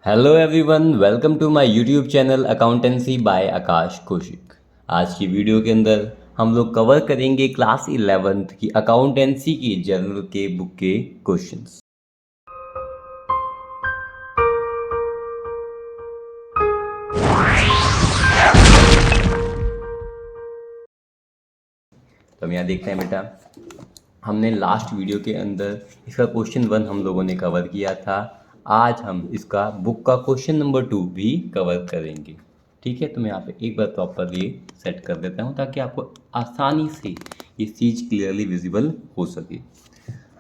Hello everyone, welcome to my YouTube channel accountancy by Akash Kaushik. आज की video के अंदर हम लोग कवर करेंगे क्लास 11th की अकाउंटेंसी की जर्नल के बुक के क्वेश्चंस। तो हम यहाँ देखते हैं बेटा, हमने लास्ट वीडियो के अंदर इसका क्वेश्चन 1 हम लोगों ने कवर किया था। आज हम इसका बुक का क्वेश्चन नंबर 2 भी कवर करेंगे। ठीक है, तो मैं यहाँ पे एक बार प्रॉपर ये सेट कर देता हूँ ताकि आपको आसानी से ये चीज़ क्लियरली विजिबल हो सके।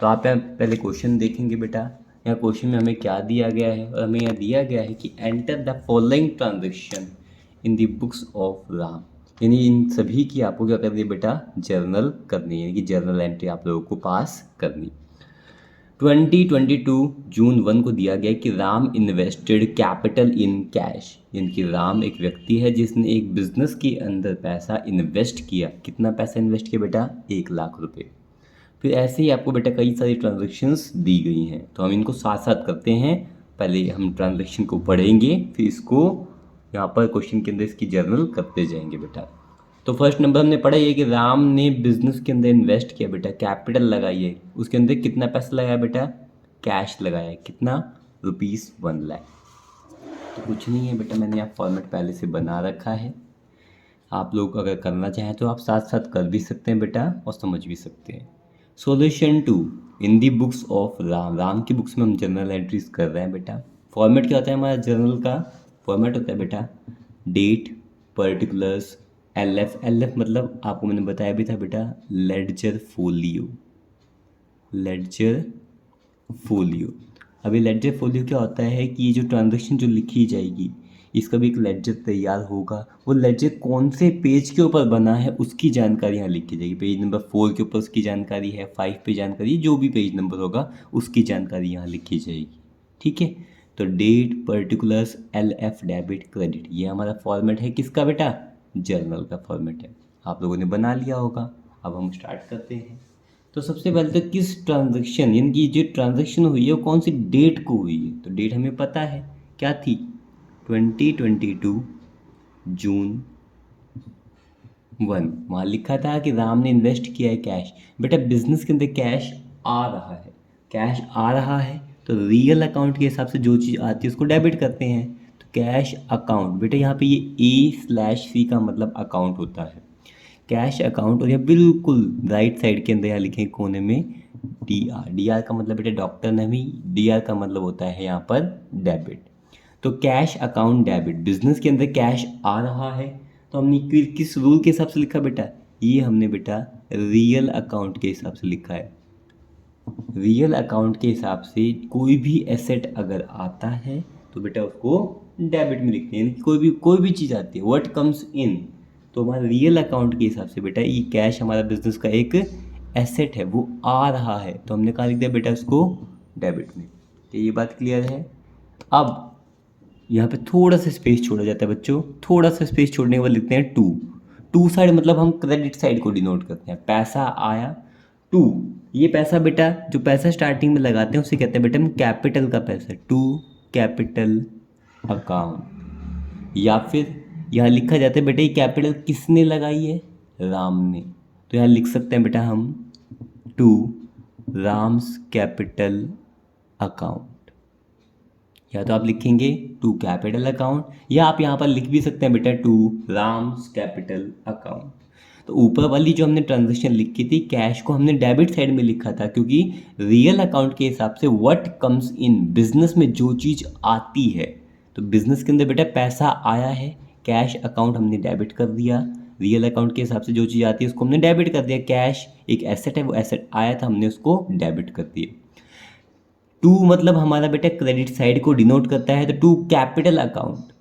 तो आप यहाँ पहले क्वेश्चन देखेंगे बेटा। यहाँ क्वेश्चन में हमें क्या दिया गया है, और हमें यहाँ दिया गया है कि enter the following transaction in the books of Ram. यानी इन सभी की आपको क्या करनी है बेटा, जर्नल करनी है, यानी कि जर्नल एंट्री आप लोगों को पास करनी। 2022 जून 1 को दिया गया कि Ram invested capital in cash. यानी कि राम एक व्यक्ति है जिसने एक बिजनेस के अंदर पैसा इन्वेस्ट किया। कितना पैसा इन्वेस्ट किया बेटा, 1,00,000 रुपये। फिर ऐसे ही आपको बेटा कई सारी ट्रांजैक्शंस दी गई हैं, तो हम इनको साथ साथ करते हैं। पहले हम ट्रांजैक्शन को पढ़ेंगे, फिर इसको यहाँ पर क्वेश्चन के अंदर इसकी जर्नल करते जाएंगे बेटा। तो फर्स्ट नंबर हमने पढ़ा ये कि राम ने बिजनेस के अंदर इन्वेस्ट किया बेटा, कैपिटल लगाई है। उसके अंदर कितना पैसा लगाया बेटा, कैश लगाया है। कितना, ₹1,00,000। तो कुछ नहीं है बेटा, मैंने यहाँ फॉर्मेट पहले से बना रखा है। आप लोग अगर करना चाहें तो आप साथ साथ कर भी सकते हैं बेटा और समझ भी सकते हैं। Solution 2 in the books of Ram. Ram की बुक्स में हम जर्नल एंट्रीज कर रहे हैं बेटा। फॉर्मेट क्या होता है हमारा जर्नल का, फॉर्मेट होता है बेटा डेट, पर्टिकुलर्स, एलएफ। एलएफ मतलब आपको मैंने बताया भी था बेटा, लेडजर फोलियो। Ledger folio. अभी लेडजर फोलियो क्या होता है कि ये जो ट्रांजेक्शन जो लिखी जाएगी इसका भी एक लेडजर तैयार होगा। वो लेडजर कौन से पेज के ऊपर बना है उसकी जानकारी यहाँ लिखी जाएगी। पेज नंबर 4 के ऊपर उसकी जानकारी है, 5 पे जानकारी, जो भी पेज नंबर होगा उसकी जानकारी यहाँ लिखी जाएगी। ठीक है, तो date, particulars, LF, debit, credit, ये हमारा फॉर्मेट है किसका बेटा, जर्नल का फॉर्मेट है। आप लोगों ने बना लिया होगा। अब हम स्टार्ट करते हैं। तो सबसे पहले तो किस ट्रांजैक्शन, यानी कि जो ट्रांजैक्शन हुई है वो कौन सी डेट को हुई है। तो डेट हमें पता है क्या थी, 2022 जून 1। वहाँ लिखा था कि राम ने इन्वेस्ट किया है कैश। बेटा बिजनेस के अंदर कैश आ रहा है, कैश आ रहा है तो रियल अकाउंट के हिसाब से जो चीज़ आती है उसको डेबिट करते हैं। तो कैश अकाउंट, बेटा यहाँ पे ये A/C का मतलब अकाउंट होता है, कैश अकाउंट। और यहाँ बिल्कुल राइट साइड के अंदर यहाँ लिखे कोने में DR। DR का मतलब बेटा डॉक्टर नहीं, DR का मतलब होता है यहाँ पर डेबिट। तो कैश अकाउंट डेबिट, बिजनेस के अंदर कैश आ रहा है तो हमने किस रूल के हिसाब से लिखा बेटा, ये हमने बेटा रियल अकाउंट के हिसाब से लिखा है। रियल अकाउंट के हिसाब से कोई भी एसेट अगर आता है तो बेटा उसको डेबिट में लिखते हैं। कोई भी चीज़ आती है, व्हाट कम्स इन, तो हमारा रियल अकाउंट के हिसाब से बेटा ये कैश हमारा बिजनेस का एक एसेट है, वो आ रहा है तो हमने कहा लिख दिया बेटा उसको डेबिट में। तो ये बात क्लियर है। अब यहाँ पे थोड़ा सा स्पेस छोड़ा जाता है बच्चों, थोड़ा सा स्पेस छोड़ने के बाद लिखते हैं टू साइड, मतलब हम क्रेडिट साइड को डिनोट करते हैं। पैसा आया टू, ये पैसा बेटा जो पैसा स्टार्टिंग में लगाते हैं उसे कहते हैं बेटा हम कैपिटल का पैसा, टू कैपिटल अकाउंट। या फिर यहाँ लिखा जाता है बेटा ये कैपिटल किसने लगाई है, राम ने। तो यहाँ लिख सकते हैं बेटा हम टू राम्स कैपिटल अकाउंट। या तो आप लिखेंगे टू कैपिटल अकाउंट, या आप यहाँ पर लिख भी सकते हैं बेटा टू राम्स कैपिटल अकाउंट। तो ऊपर वाली जो हमने ट्रांजेक्शन लिखी थी कैश को हमने डेबिट साइड में लिखा था, क्योंकि रियल अकाउंट के हिसाब से व्हाट कम्स इन, बिजनेस में जो चीज़ आती है। तो बिजनेस के अंदर बेटा पैसा आया है, कैश अकाउंट हमने डेबिट कर दिया। रियल अकाउंट के हिसाब से जो चीज़ आती है उसको हमने डेबिट कर दिया। कैश एक एसेट है, वो एसेट आया था, हमने उसको डेबिट कर दिया। टू मतलब हमारा बेटा क्रेडिट साइड को डिनोट करता है, तो टू कैपिटल अकाउंट।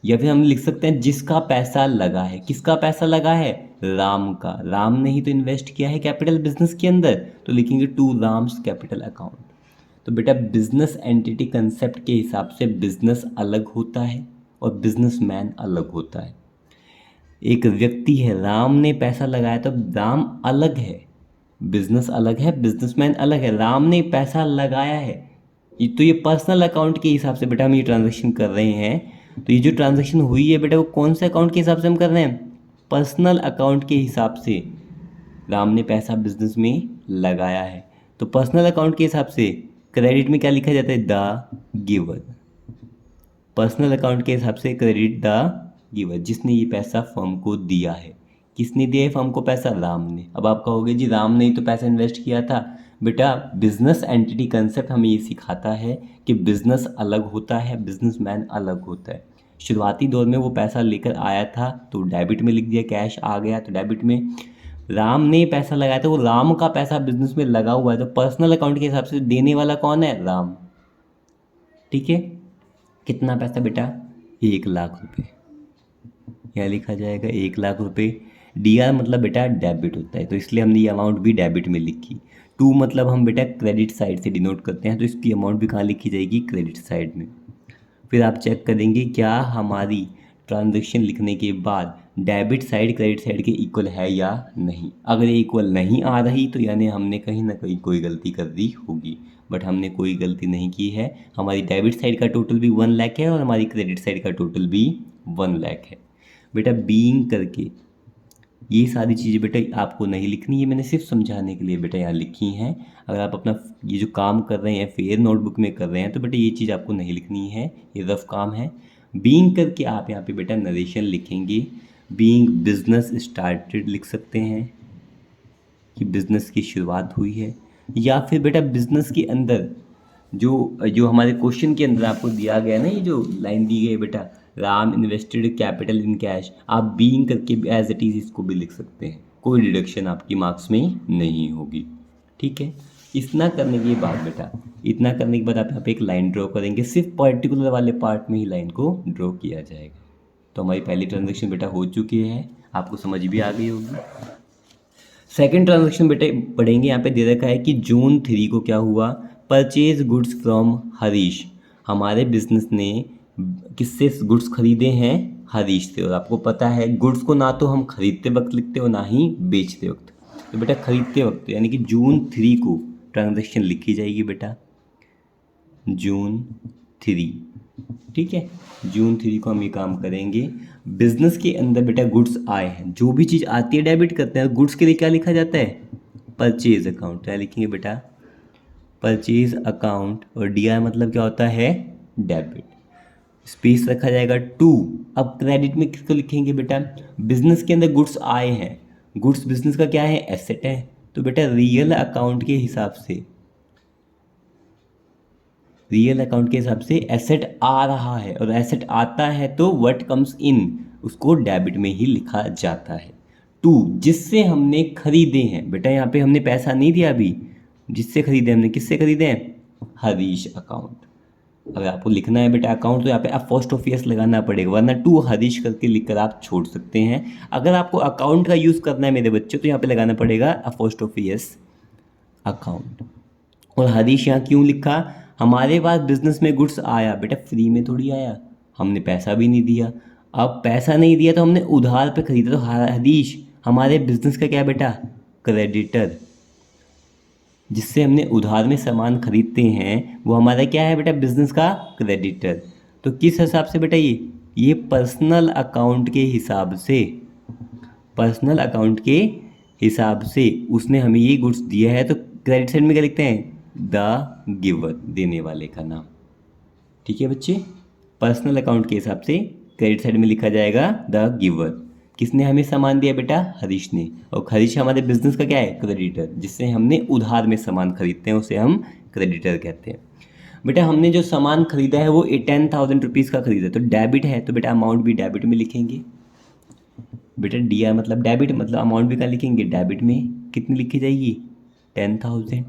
या फिर हम लिख सकते हैं जिसका पैसा लगा है, किसका पैसा लगा है, राम का। राम ने ही तो इन्वेस्ट किया है कैपिटल बिजनेस के अंदर, तो लिखेंगे टू राम्स कैपिटल अकाउंट। तो बेटा बिजनेस एंटिटी कंसेप्ट के हिसाब से बिजनेस अलग होता है और बिजनेसमैन अलग होता है। एक व्यक्ति है, राम ने पैसा लगाया तो राम अलग है, बिजनेस अलग है, बिजनेसमैन अलग है। राम ने पैसा लगाया है, तो ये पर्सनल अकाउंट के हिसाब से बेटा हम ये ट्रांजैक्शन कर रहे हैं। तो ये जो ट्रांजैक्शन हुई है बेटा वो कौन से अकाउंट के हिसाब से हम कर रहे हैं? पर्सनल अकाउंट के हिसाब से राम ने पैसा बिजनेस में लगाया है। तो पर्सनल अकाउंट के हिसाब से क्रेडिट में क्या लिखा जाता है? The giver. पर्सनल अकाउंट के हिसाब से क्रेडिट द गिवर, जिसने ये पैसा फर्म को दिया है। किसने दिया है फर्म को पैसा? राम ने। अब आप कहोगे जी राम ने ही तो पैसा इन्वेस्ट किया था। बेटा बिजनेस एंटिटी कंसेप्ट हमें ये सिखाता है कि बिजनेस अलग होता है, बिजनेसमैन अलग होता है। शुरुआती दौर में वो पैसा लेकर आया था तो डेबिट में लिख दिया, कैश आ गया तो डेबिट में। राम ने पैसा लगाया था, वो राम का पैसा बिजनेस में लगा हुआ है, तो पर्सनल अकाउंट के हिसाब से देने वाला कौन है? राम। ठीक है, कितना पैसा बेटा? 1,00,000 रुपये। यहाँ लिखा जाएगा 1,00,000 रुपये। DR मतलब बेटा डेबिट होता है, तो इसलिए हमने ये अमाउंट भी डेबिट में लिखी। 2 मतलब हम बेटा क्रेडिट साइड से डिनोट करते हैं, तो इसकी अमाउंट भी कहाँ लिखी जाएगी? क्रेडिट साइड में। फिर आप चेक करेंगे क्या हमारी ट्रांजैक्शन लिखने के बाद डेबिट साइड क्रेडिट साइड के इक्वल है या नहीं। अगर ये इक्वल नहीं आ रही तो यानी हमने कहीं ना कहीं कोई गलती कर दी होगी, बट हमने कोई गलती नहीं की है। हमारी डेबिट साइड का टोटल भी 1,00,000 है और हमारी क्रेडिट साइड का टोटल भी 1,00,000 है। बेटा बीइंग करके ये सारी चीज़ें बेटा आपको नहीं लिखनी है, मैंने सिर्फ समझाने के लिए बेटा यहाँ लिखी हैं। अगर आप अपना ये जो काम कर रहे हैं फेयर नोटबुक में कर रहे हैं तो बेटा ये चीज़ आपको नहीं लिखनी है, ये रफ काम है। बीइंग करके आप यहाँ पे बेटा नरेशन लिखेंगे। बीइंग बिजनेस स्टार्टेड लिख सकते हैं कि बिजनेस की शुरुआत हुई है, या फिर बेटा बिजनेस के अंदर जो जो हमारे क्वेश्चन के अंदर आपको दिया गया ना, ये जो लाइन दी गई है बेटा, Ram invested capital in cash, आप बीइंग करके एज इट इज़ इसको भी लिख सकते हैं, कोई डिडक्शन आपकी मार्क्स में नहीं होगी। ठीक है, इतना करने के बाद बेटा, इतना करने के बाद आप यहाँ पे एक लाइन ड्रॉ करेंगे, सिर्फ पर्टिकुलर वाले पार्ट में ही लाइन को ड्रॉ किया जाएगा। तो हमारी पहली ट्रांजेक्शन बेटा हो चुकी है, आपको समझ भी आ गई होगी। सेकेंड ट्रांजेक्शन बेटे पढ़ेंगे, यहाँ पे दे रखा है कि जून 3 को क्या हुआ? Purchase goods from Harish. हमारे बिजनेस ने किससे गुड्स खरीदे हैं? हरीश से। और आपको पता है गुड्स को ना तो हम खरीदते वक्त लिखते हो ना ही बेचते वक्त, तो बेटा खरीदते वक्त यानी कि जून 3 को ट्रांजेक्शन लिखी जाएगी बेटा, जून 3। ठीक है, जून 3 को हम ये काम करेंगे। बिजनेस के अंदर बेटा गुड्स आए हैं, जो भी चीज़ आती है डेबिट करते हैं, गुड्स के लिए क्या लिखा जाता है? Purchase account. क्या लिखेंगे बेटा? Purchase account. और DI मतलब क्या होता है? डेबिट। स्पेस रखा जाएगा 2। अब क्रेडिट में किसको लिखेंगे बेटा? बिजनेस के अंदर गुड्स आए हैं, गुड्स बिजनेस का क्या है? एसेट है, तो बेटा रियल अकाउंट के हिसाब से, रियल अकाउंट के हिसाब से एसेट आ रहा है, और एसेट आता है तो व्हाट कम्स इन, उसको डेबिट में ही लिखा जाता है। 2 जिससे हमने खरीदे हैं, बेटा यहाँ पे हमने पैसा नहीं दिया अभी, जिससे खरीदे हमने, किससे खरीदे हैं? हरीश अकाउंट। अगर आपको लिखना है बेटा अकाउंट तो यहाँ पे अपोस्ट्रोफी एस लगाना पड़ेगा, वरना 2 हरीश करके लिखकर आप छोड़ सकते हैं। अगर आपको अकाउंट का यूज़ करना है मेरे बच्चों तो यहाँ पे लगाना पड़ेगा अपोस्ट्रोफी एस अकाउंट। और हरीश यहाँ क्यों लिखा? हमारे पास बिजनेस में गुड्स आया, बेटा फ्री में थोड़ी आया, हमने पैसा भी नहीं दिया। अब पैसा नहीं दिया तो हमने उधार पे खरीदा, तो हरीश हमारे बिजनेस का क्या है बेटा? क्रेडिटर। जिससे हमने उधार में सामान खरीदते हैं वो हमारा क्या है बेटा? बिजनेस का क्रेडिटर। तो किस हिसाब से बेटा? ये पर्सनल अकाउंट के हिसाब से, पर्सनल अकाउंट के हिसाब से उसने हमें ये गुड्स दिया है, तो क्रेडिट साइड में क्या लिखते हैं? द गिवर, देने वाले का नाम। ठीक है बच्चे, पर्सनल अकाउंट के हिसाब से क्रेडिट साइड में लिखा जाएगा द गिवर। किसने हमें सामान दिया बेटा? हरीश ने। और हरीश हमारे बिजनेस का क्या है? क्रेडिटर। जिससे हमने उधार में सामान खरीदते हैं उसे हम क्रेडिटर कहते हैं। बेटा हमने जो सामान खरीदा है वो 10,000 रुपीज़ का खरीदा, तो डेबिट है, तो बेटा अमाउंट भी डेबिट में लिखेंगे। बेटा DI मतलब डेबिट, मतलब अमाउंट भी क्या लिखेंगे? डेबिट में। कितनी लिखी जाएगी? 10,000।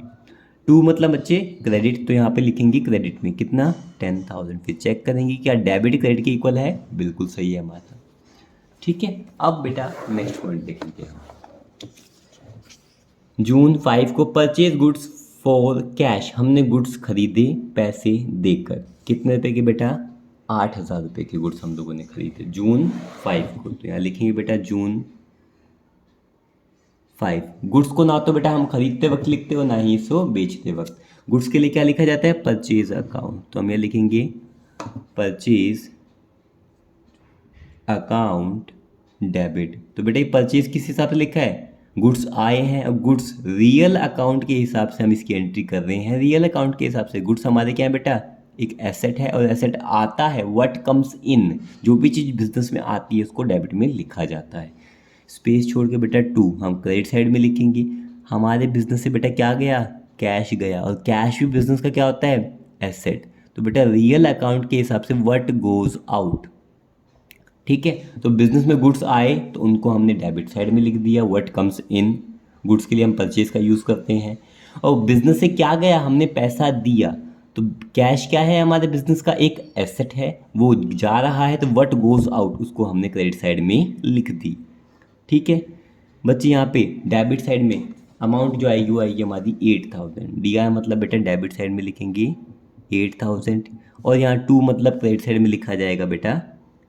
2 मतलब बच्चे क्रेडिट, तो यहाँ पे लिखेंगे क्रेडिट में कितना? 10,000। फिर चेक करेंगे क्या डेबिट क्रेडिट के इक्वल है? बिल्कुल सही है हमारा। ठीक है, अब बेटा नेक्स्ट पॉइंट देखेंगे हम। जून 5 को परचेज गुड्स फॉर कैश, हमने गुड्स खरीदे पैसे देकर। कितने रुपए के बेटा? 8,000 रुपये के गुड्स हम लोगों ने खरीदे जून 5 को। तो यहाँ लिखेंगे बेटा जून 5। गुड्स को ना तो बेटा हम खरीदते वक्त लिखते हो ना ही इसको बेचते वक्त। गुड्स के लिए क्या लिखा जाता है, परचेज अकाउंट, तो हम ये लिखेंगे परचेज अकाउंट डेबिट। तो बेटा ये परचेज किस हिसाब से लिखा है, गुड्स आए हैं, अब गुड्स रियल अकाउंट के हिसाब से हम इसकी एंट्री कर रहे हैं, रियल अकाउंट के हिसाब से। गुड्स हमारे क्या है बेटा, एक एसेट है, और एसेट आता है, व्हाट कम्स इन, जो भी चीज़ बिजनेस में आती है उसको डेबिट में लिखा जाता है। स्पेस छोड़ के बेटा 2 हम क्रेडिट साइड में लिखेंगे। हमारे बिजनेस से बेटा क्या गया, कैश गया, और कैश भी बिजनेस का क्या होता है, एसेट। तो बेटा रियल अकाउंट के हिसाब से व्हाट गोज आउट, ठीक है। तो बिजनेस में गुड्स आए तो उनको हमने डेबिट साइड में लिख दिया, व्हाट कम्स इन, गुड्स के लिए हम परचेज का यूज़ करते हैं। और बिजनेस से क्या गया, हमने पैसा दिया, तो कैश क्या है, हमारे बिजनेस का एक एसेट है, वो जा रहा है, तो व्हाट गोज आउट उसको हमने क्रेडिट साइड में लिख दी, ठीक है। बच्चे यहाँ पे डेबिट साइड में अमाउंट जो आएगी वो आएगी हमारी 8000 दिया है, मतलब बेटा डेबिट साइड में लिखेंगे 8000, और यहाँ 2 मतलब क्रेडिट साइड में लिखा जाएगा बेटा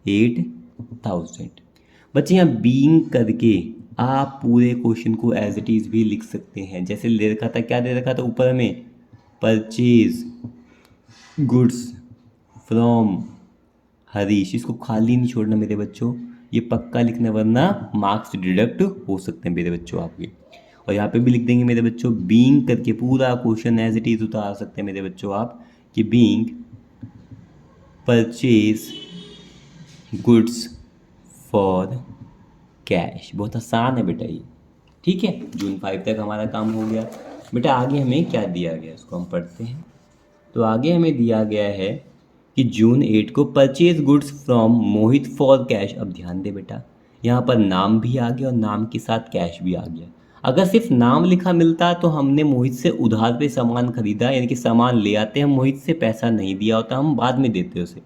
8000। बच्चे यहाँ बीइंग करके आप पूरे क्वेश्चन को एज इट इज़ भी लिख सकते हैं, जैसे दे रखा था, क्या दे रखा था ऊपर हमें, परचेज गुड्स फ्रॉम हरीश, इसको खाली नहीं छोड़ना मेरे बच्चों, ये पक्का लिखना वरना मार्क्स डिडक्ट हो सकते हैं मेरे बच्चों आपके। और यहाँ पे भी लिख देंगे मेरे बच्चों बीइंग करके, पूरा क्वेश्चन एज इट इज़ उतार सकते हैं मेरे बच्चों आप, कि being purchase goods for cash. बहुत आसान है बेटा ये, ठीक है। जून 5 तक हमारा काम हो गया। बेटा आगे हमें क्या दिया गया उसको हम पढ़ते हैं। तो आगे हमें दिया गया है कि जून 8 को purchase goods from Mohit for cash. अब ध्यान दे बेटा, यहाँ पर नाम भी आ गया और नाम के साथ कैश भी आ गया। अगर सिर्फ नाम लिखा मिलता तो हमने मोहित से उधार पे सामान खरीदा, यानी कि सामान ले आते, हम मोहित से पैसा नहीं दिया होता, हम बाद में देते उसे।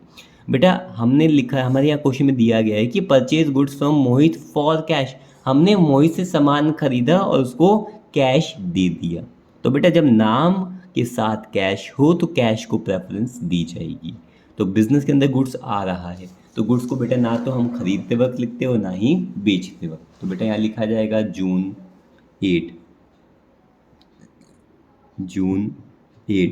बेटा हमने लिखा, हमारे यहाँ क्वेश्चन में दिया गया है कि purchase goods from Mohit for cash, हमने मोहित से सामान खरीदा और उसको कैश दे दिया। तो बेटा जब नाम के साथ कैश हो तो कैश को प्रेफरेंस दी जाएगी। तो बिजनेस के अंदर गुड्स आ रहा है तो गुड्स को बेटा ना तो हम खरीदते वक्त लिखते हो ना ही बेचते वक्त। तो बेटा यहाँ लिखा जाएगा जून 8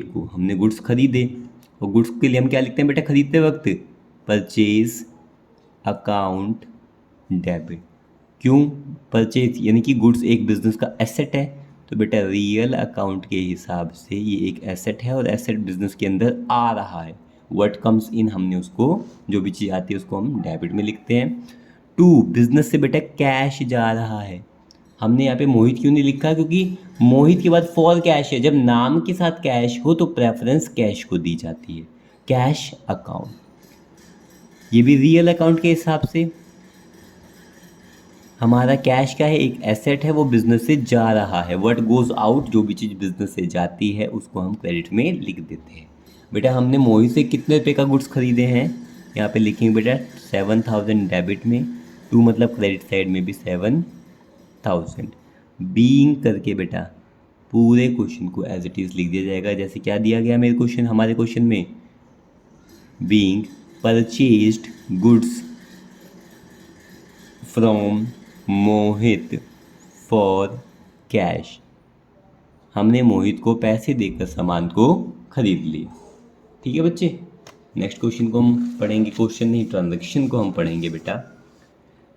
को हमने गुड्स खरीदे, और गुड्स के लिए हम क्या लिखते हैं बेटा खरीदते वक्त, परचेज अकाउंट डेबिट। क्यों, परचेज यानी कि गुड्स एक बिजनेस का एसेट है, तो बेटा रियल अकाउंट के हिसाब से ये एक एसेट है और एसेट बिजनेस के अंदर आ रहा है। व्हाट कम्स इन हमने उसको, जो भी चीज़ आती है उसको हम डेबिट में लिखते हैं। 2 बिजनेस से बेटा कैश जा रहा है, हमने यहाँ पे मोहित क्यों नहीं लिखा, क्योंकि मोहित के बाद फॉर कैश है, जब नाम के साथ कैश हो तो प्रेफरेंस कैश को दी जाती है, कैश अकाउंट। ये भी रियल अकाउंट के हिसाब से हमारा कैश क्या है, एक एसेट है, वो बिजनेस से जा रहा है। व्हाट गोज आउट, जो भी चीज़ बिजनेस से जाती है उसको हम क्रेडिट में लिख देते हैं। बेटा हमने मोहित से कितने रुपए का गुड्स खरीदे हैं, यहाँ पे लिखेंगे बेटा 7000 डेबिट में, 2 मतलब क्रेडिट साइड में भी 7000। बीइंग करके बेटा पूरे क्वेश्चन को एज इट इज़ लिख दिया जाएगा, जैसे क्या दिया गया मेरे क्वेश्चन, हमारे क्वेश्चन में being purchased goods from Mohit for cash, हमने मोहित को पैसे देकर सामान को खरीद लिया। ठीक है बच्चे, नेक्स्ट क्वेश्चन को हम पढ़ेंगे, क्वेश्चन नहीं ट्रांजैक्शन को हम पढ़ेंगे बेटा,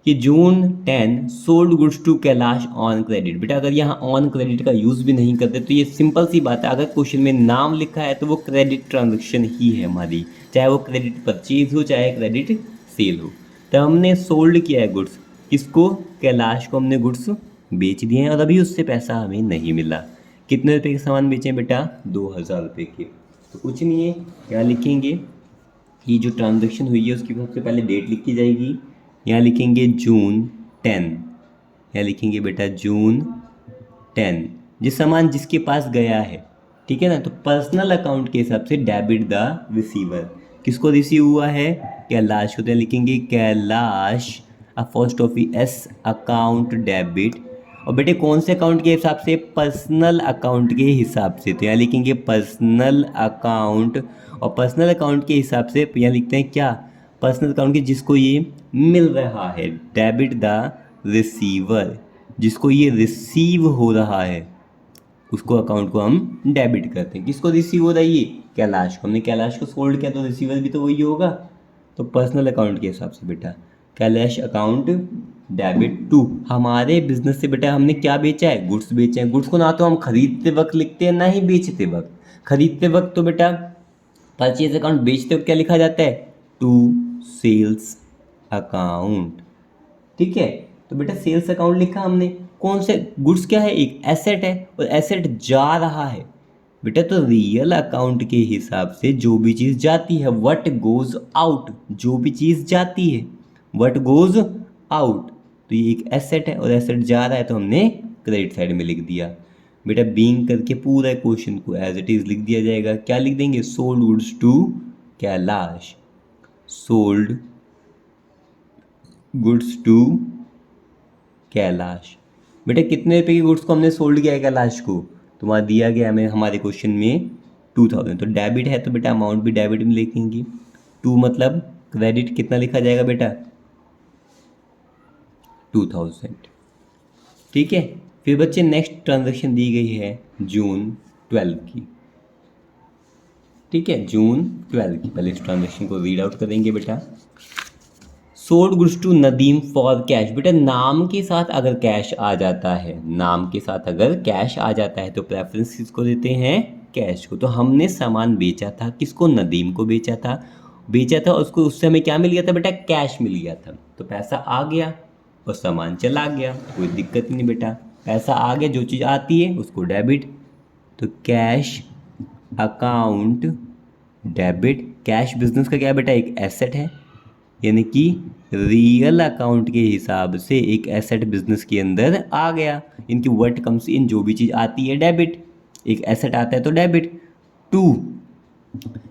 कि June 10 sold goods to Kailash on credit. बेटा अगर यहाँ ऑन क्रेडिट का यूज़ भी नहीं करते तो ये सिंपल सी बात है, अगर क्वेश्चन में नाम लिखा है तो वो क्रेडिट ट्रांजैक्शन ही है हमारी, चाहे वो क्रेडिट परचेज हो चाहे क्रेडिट सेल हो। तो हमने सोल्ड किया है गुड्स, किसको, कैलाश को हमने गुड्स बेच दिए हैं और अभी उससे पैसा हमें नहीं मिला। कितने रुपए के सामान बेचे बेटा, 2000 रुपये के। तो कुछ नहीं है, क्या लिखेंगे, ये जो ट्रांजैक्शन हुई है उसकी सबसे पहले डेट लिखी जाएगी, यहाँ लिखेंगे जून 10, यहाँ लिखेंगे बेटा जून 10, जिस सामान जिसके पास गया है, ठीक है ना। तो पर्सनल अकाउंट के हिसाब से डेबिट द रिसीवर, किसको रिसीव हुआ है, कैलाश को, तो लिखेंगे Kailash apostrophe S account debit. और बेटे कौन से अकाउंट के हिसाब से, पर्सनल अकाउंट के हिसाब से, तो यहाँ लिखेंगे पर्सनल अकाउंट, और पर्सनल अकाउंट के हिसाब से यहाँ लिखते हैं क्या, पर्सनल अकाउंट के जिसको ये मिल रहा है, डेबिट द रिसीवर, जिसको ये रिसीव हो रहा है, उसको अकाउंट को हम डेबिट करते हैं। किसको रिसीव हो रहा है ये? कैलाश को। हमने कैलाश को सोल्ड किया तो रिसीवर भी तो वही होगा, तो पर्सनल अकाउंट के हिसाब से बेटा कैलाश अकाउंट डेबिट टू। हमारे बिजनेस से बेटा हमने क्या बेचा है? गुड्स बेचे हैं। गुड्स को ना तो हम खरीदते वक्त लिखते हैं ना ही बेचते वक्त। खरीदते वक्त तो बेटा परचेज अकाउंट, बेचते वक्त क्या लिखा जाता है? To sales account. ठीक है, तो बेटा सेल्स अकाउंट लिखा हमने। कौन से गुड्स क्या है? एक एसेट है और एसेट जा रहा है बेटा, तो रियल अकाउंट के हिसाब से जो भी चीज़ जाती है, व्हाट गोज आउट, जो भी चीज़ जाती है व्हाट गोज आउट, तो ये एक एसेट है और एसेट जा रहा है तो हमने क्रेडिट साइड में लिख दिया बेटा। बीइंग करके पूरा क्वेश्चन को एज इट इज़ लिख दिया जाएगा। क्या लिख देंगे? Sold goods to Kailash, sold goods to Kailash. बेटा कितने रुपए की गुड्स को हमने सोल्ड किया है कैलाश को? तुम्हारा दिया गया हमें हमारे क्वेश्चन में 2000। तो डेबिट है तो बेटा अमाउंट भी डेबिट में लिखेंगे। टू मतलब क्रेडिट, कितना लिखा जाएगा बेटा? 2000। ठीक है, फिर बच्चे नेक्स्ट ट्रांजेक्शन दी गई है जून 12 की। ठीक है, जून 12 की। पहले इस ट्रांजेक्शन को रीड आउट करेंगे बेटा। Sold goods to Nadeem for cash. बेटा नाम के साथ अगर कैश आ जाता है, नाम के साथ अगर कैश आ जाता है तो प्रेफरेंस किसको देते हैं? कैश को। तो हमने सामान बेचा था, किसको? नदीम को बेचा था। बेचा था उसको, उससे हमें क्या मिल गया था बेटा? कैश मिल गया था। तो पैसा आ गया और सामान चला गया, कोई दिक्कत नहीं बेटा। पैसा आ गया, जो चीज़ आती है उसको डेबिट। तो cash account debit. Cash business का क्या बेटा? एक एसेट है, यानी कि रियल अकाउंट के हिसाब से एक एसेट बिजनेस के अंदर आ गया। इनकी व्हाट कम्स इन, जो भी चीज़ आती है डेबिट। एक एसेट आता है तो डेबिट। टू,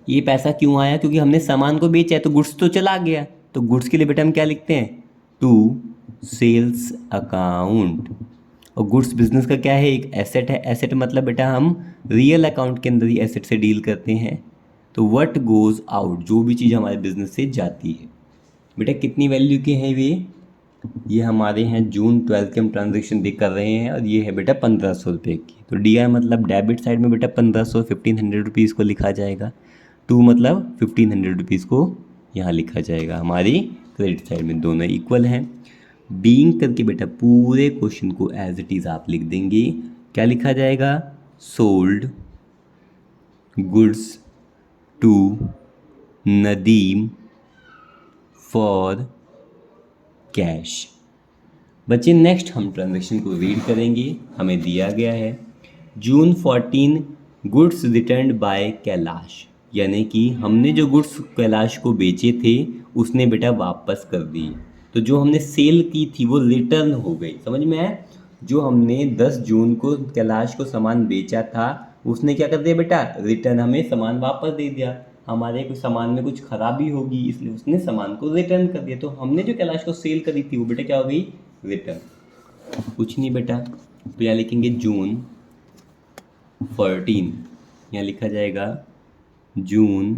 ये पैसा क्यों आया? क्योंकि हमने सामान को बेचा है तो गुड्स तो चला गया, तो गुड्स के लिए बेटा हम क्या लिखते हैं? To sales account. और गुड्स बिजनेस का क्या है? एक एसेट है। एसेट मतलब बेटा हम रियल अकाउंट के अंदर ही एसेट से डील करते हैं। तो व्हाट गोज आउट, जो भी चीज़ हमारे बिजनेस से जाती है। बेटा कितनी वैल्यू के हैं ये हमारे हैं जून 12 के हम ट्रांजेक्शन देख कर रहे हैं, और ये है बेटा 1500 रुपये की। तो डी आई मतलब डेबिट साइड में बेटा 1500 1500 रुपीज़ को लिखा जाएगा। टू मतलब 1500 रुपीज़ को यहाँ लिखा जाएगा। हमारी क्रेडिट साइड में दोनों इक्वल हैं। बीइंग करके बेटा पूरे क्वेश्चन को एज इट इज़ आप लिख देंगे। क्या लिखा जाएगा? Sold goods to Nadeem for cash. बच्चे नेक्स्ट हम ट्रांजेक्शन को रीड करेंगे। हमें दिया गया है June 14 goods return by Kailash, यानी कि हमने जो गुड्स कैलाश को बेचे थे उसने बेटा वापस कर दिए। तो जो हमने सेल की थी वो रिटर्न हो गई, समझ में आया? जो हमने 10 जून को कैलाश को सामान बेचा था उसने क्या कर दिया बेटा? रिटर्न, हमें सामान वापस दे दिया। हमारे कुछ सामान में कुछ खराबी होगी इसलिए उसने सामान को रिटर्न कर दिया। तो हमने जो कैलाश को सेल करी थी वो बेटा क्या हो गई? रिटर्न। कुछ नहीं बेटा, तो यहाँ लिखेंगे जून 14, यहाँ लिखा जाएगा जून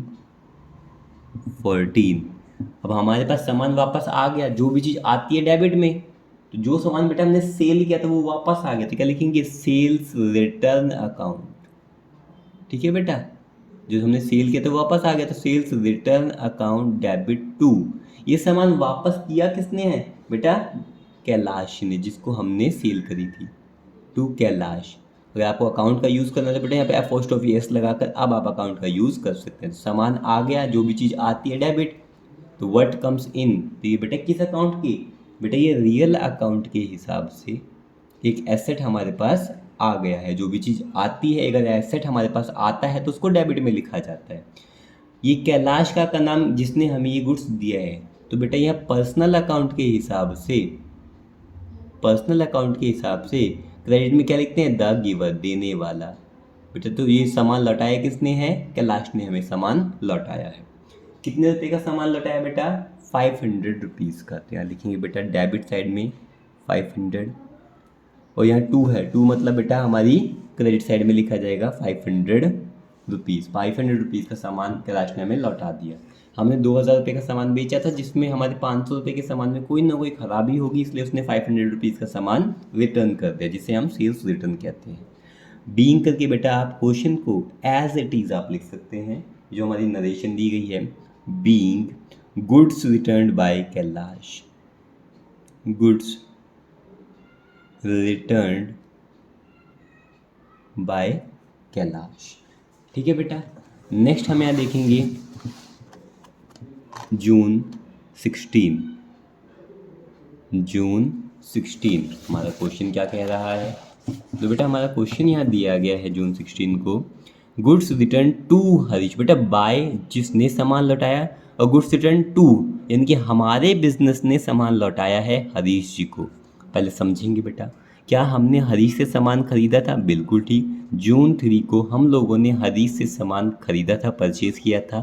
14। अब हमारे पास सामान वापस आ गया, जो भी चीज़ आती है डेबिट में, तो जो सामान बेटा हमने सेल किया था वो वापस आ गया, तो क्या लिखेंगे? Sales return account. ठीक है बेटा, जो हमने सेल किया था वापस आ गया, तो sales return account debit to. ये सामान वापस किया किसने है बेटा? कैलाश ने, जिसको हमने सेल करी थी। टू कैलाश। अगर आपको अकाउंट का यूज़ करना है तो बेटा यहाँ पे अपोस्ट्रोफी एस लगाकर अब आप अकाउंट का यूज़ कर सकते हैं। सामान आ गया, जो भी चीज़ आती है डेबिट, तो व्हाट कम्स इन, तो ये बेटा किस अकाउंट की? बेटा ये रियल अकाउंट के हिसाब से एक एसेट हमारे पास आ गया है। जो भी चीज़ आती है, अगर एसेट हमारे पास आता है तो उसको डेबिट में लिखा जाता है। ये कैलाश का नाम जिसने हमें ये गुड्स दिया है, तो बेटा यह पर्सनल अकाउंट के हिसाब से, पर्सनल अकाउंट के हिसाब से क्रेडिट में क्या लिखते हैं? द गिवर, देने वाला। बेटा तो ये सामान लौटाया किसने है? कैलाश ने हमें सामान लौटाया है। कितने रुपये का सामान लौटाया बेटा? 500 रुपीज़ का। तो यहाँ लिखेंगे बेटा डेबिट साइड में 500, और यहाँ 2 है। 2 मतलब बेटा हमारी क्रेडिट साइड में लिखा जाएगा 500 रुपीज़। 500 रुपीज़ का सामान कैलाश ने हमें लौटा दिया। हमने 2000 रुपये का सामान बेचा था जिसमें हमारे 500 रुपये के सामान में कोई ना कोई खराबी होगी, इसलिए उसने 500 रुपीज़ का सामान रिटर्न कर दिया, जिसे हम सेल्स रिटर्न कहते हैं। बीइंग करके बेटा आप क्वेश्चन को एज इट इज़ आप लिख सकते हैं, जो हमारी नरेशन दी गई है। Being goods returned by Kailash, goods returned by Kailash. ठीक है बेटा। नेक्स्ट हम यहाँ देखेंगे जून 16। जून 16 हमारा क्वेश्चन क्या कह रहा है? तो बेटा हमारा क्वेश्चन यहाँ दिया गया है जून 16 को, गुड्स रिटर्न टू हरीश। बेटा बाय जिसने सामान लौटाया, और गुड्स रिटर्न टू यानी कि हमारे बिजनेस ने सामान लौटाया है हरीश जी को। पहले समझेंगे बेटा, क्या हमने हरीश से सामान खरीदा था? बिल्कुल ठीक। जून 3 को हम लोगों ने हरीश से सामान खरीदा था, परचेज किया था।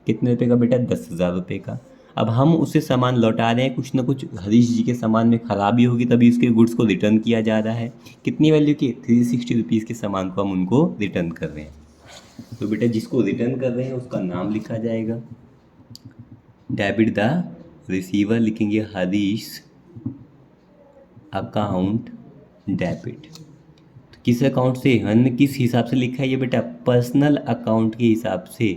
कितने रुपए का बेटा? 10,000 रुपये का। अब हम उसे सामान लौटा रहे हैं, कुछ ना कुछ हरीश जी के सामान में खराबी होगी तभी उसके गुड्स को रिटर्न किया जा रहा है। कितनी वैल्यू की? 360 रुपीज़ के सामान को हम उनको रिटर्न कर रहे हैं। तो बेटा जिसको रिटर्न कर रहे हैं उसका नाम लिखा जाएगा। डेबिट द रिसीवर लिखेंगे हरीश अकाउंट डेबिट। तो किस अकाउंट से? हमने किस हिसाब से लिखा है ये बेटा? पर्सनल अकाउंट के हिसाब से।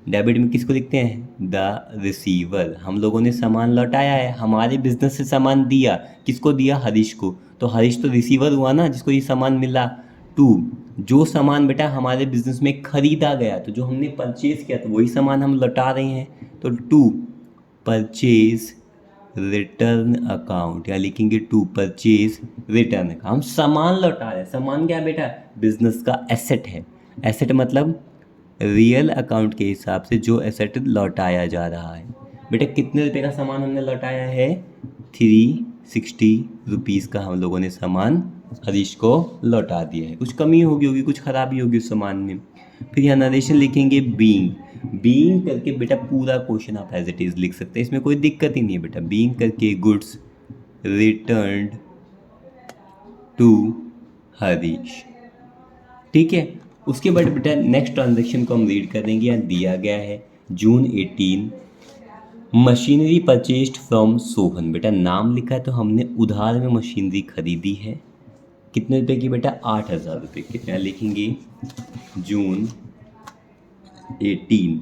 डेबिट में किसको लिखते हैं? The receiver. हम लोगों ने सामान लौटाया है, हमारे बिजनेस से सामान दिया। किसको दिया? हरीश को। तो हरीश तो रिसीवर हुआ ना, जिसको ये सामान मिला। टू जो सामान बेटा हमारे बिजनेस में खरीदा गया, तो जो हमने परचेज किया तो वही सामान हम लौटा रहे हैं। तो टू परचेज रिटर्न अकाउंट, या लिखेंगे टू परचेज रिटर्न अकाउंट। हम सामान लौटा रहे हैं। सामान क्या है बेटा? बिजनेस का एसेट है। एसेट मतलब रियल अकाउंट के हिसाब से जो एसेट लौटाया जा रहा है। बेटा कितने रुपए का सामान हमने लौटाया है? 360 रुपीज़ का हम लोगों ने सामान हरीश को लौटा दिया है। कुछ कमी होगी, कुछ खराबी होगी उस सामान में। फिर यहाँ नरेशन लिखेंगे बीइंग। बीइंग करके बेटा पूरा क्वेश्चन आप एज इट इज़ लिख सकते हैं, इसमें कोई दिक्कत ही नहीं है बेटा। बीइंग करके गुड्स रिटर्न्ड टू हरीश। ठीक है। उसके बाद बेटा नेक्स्ट ट्रांजेक्शन को हम रीड करेंगे। यहाँ दिया गया है जून 18 मशीनरी परचेस्ड फ्रॉम सोहन। बेटा नाम लिखा है तो हमने उधार में मशीनरी खरीदी है। कितने रुपए की बेटा? 8,000 रुपये। कितना लिखेंगे? जून 18।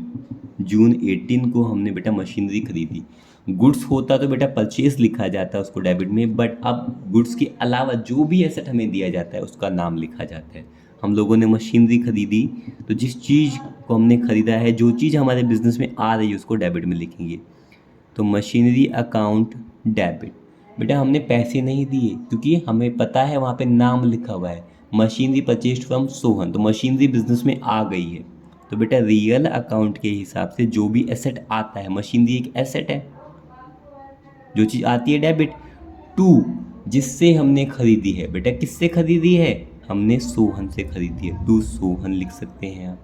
जून 18 को हमने बेटा मशीनरी खरीदी। गुड्स होता तो बेटा परचेज लिखा जाता है उसको डेबिट में, बट अब गुड्स के अलावा जो भी एसेट हमें दिया जाता है उसका नाम लिखा जाता है। हम लोगों ने मशीनरी खरीदी, तो जिस चीज़ को हमने खरीदा है, जो चीज़ हमारे बिजनेस में आ रही है उसको डेबिट में लिखेंगे। तो मशीनरी अकाउंट डेबिट। बेटा हमने पैसे नहीं दिए क्योंकि हमें पता है वहाँ पे नाम लिखा हुआ है मशीनरी परचेस्ड फ्रॉम सोहन, तो मशीनरी बिजनेस में आ गई है। तो बेटा रियल अकाउंट के हिसाब से जो भी एसेट आता है, मशीनरी एक एसेट है, जो चीज़ आती है डेबिट। टू जिससे हमने खरीदी है। बेटा किससे खरीदी है? हमने सोहन से खरीदी है। टू सोहन लिख सकते हैं आप।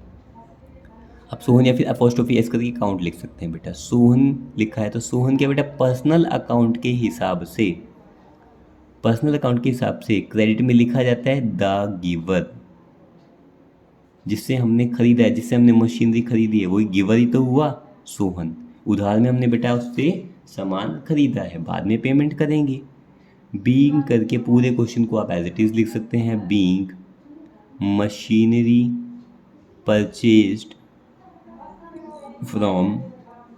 अब सोहन या फिर अपोस्ट्रोफी एस करके अकाउंट लिख सकते हैं बेटा। सोहन लिखा है तो सोहन क्या बेटा? पर्सनल अकाउंट के हिसाब से, पर्सनल अकाउंट के हिसाब से क्रेडिट में लिखा जाता है द गिवर। जिससे हमने खरीदा है, जिससे हमने मशीनरी खरीदी है, वही गिवर ही तो हुआ सोहन। उधार में हमने बेटा उससे सामान खरीदा है, बाद में पेमेंट करेंगे। बीइंग करके पूरे क्वेश्चन को आप एज इट इज़ लिख सकते हैं। Being machinery purchased from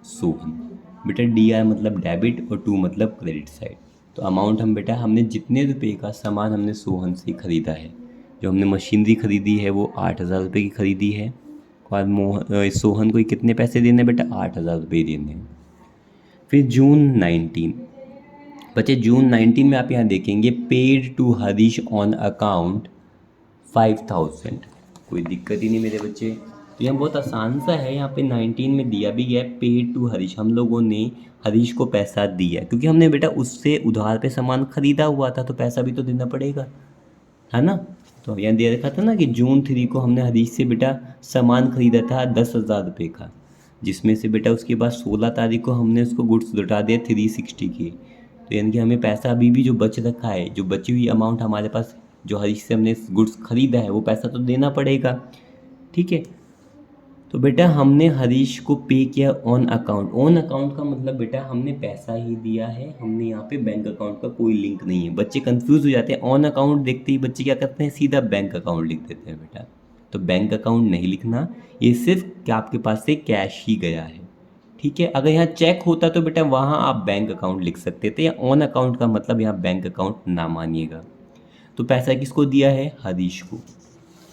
Sohan. बेटा डी आर मतलब डेबिट और टू मतलब क्रेडिट साइड। तो अमाउंट हम बेटा हमने जितने रुपए का सामान हमने सोहन से खरीदा है, जो हमने मशीनरी खरीदी है वो 8,000 रुपये की खरीदी है, और सोहन को कितने पैसे देने बेटा? 8,000 रुपये देने हैं। फिर जून 19 बच्चे, जून 19 में आप यहाँ देखेंगे paid to Harish on account 5,000। कोई दिक्कत ही नहीं मेरे बच्चे। तो यहाँ बहुत आसान सा है, यहाँ पे 19 में दिया भी गया है पेड टू हरीश। हम लोगों ने हरीश को पैसा दिया क्योंकि हमने बेटा उससे उधार पे सामान खरीदा हुआ था, तो पैसा भी तो देना पड़ेगा, है ना। तो यहाँ दे रखा था ना कि जून 3 को हमने हरीश से बेटा सामान खरीदा था 10,000 रुपये का, जिसमें से बेटा उसके बाद 16 तारीख को हमने उसको गुड्स लौटा दिया 360 के। तो यानी कि हमें पैसा अभी भी जो बच रखा है, जो बची हुई अमाउंट हमारे पास, जो हरीश से हमने गुड्स खरीदा है, वो पैसा तो देना पड़ेगा। ठीक है। तो बेटा हमने हरीश को पे किया ऑन अकाउंट। ऑन अकाउंट का मतलब बेटा हमने पैसा ही दिया है, हमने यहाँ पे बैंक अकाउंट का कोई लिंक नहीं है। बच्चे कंफ्यूज हो जाते हैं, ऑन अकाउंट देखते ही बच्चे क्या करते हैं, सीधा बैंक अकाउंट लिख देते हैं बेटा। तो बैंक अकाउंट नहीं लिखना, ये सिर्फ क्या आपके पास से कैश ही गया है, ठीक है। अगर यहाँ चेक होता तो बेटा वहाँ आप बैंक अकाउंट लिख सकते थे, या ऑन अकाउंट का मतलब यहाँ बैंक अकाउंट ना मानिएगा। तो पैसा किसको दिया है, हरीश को।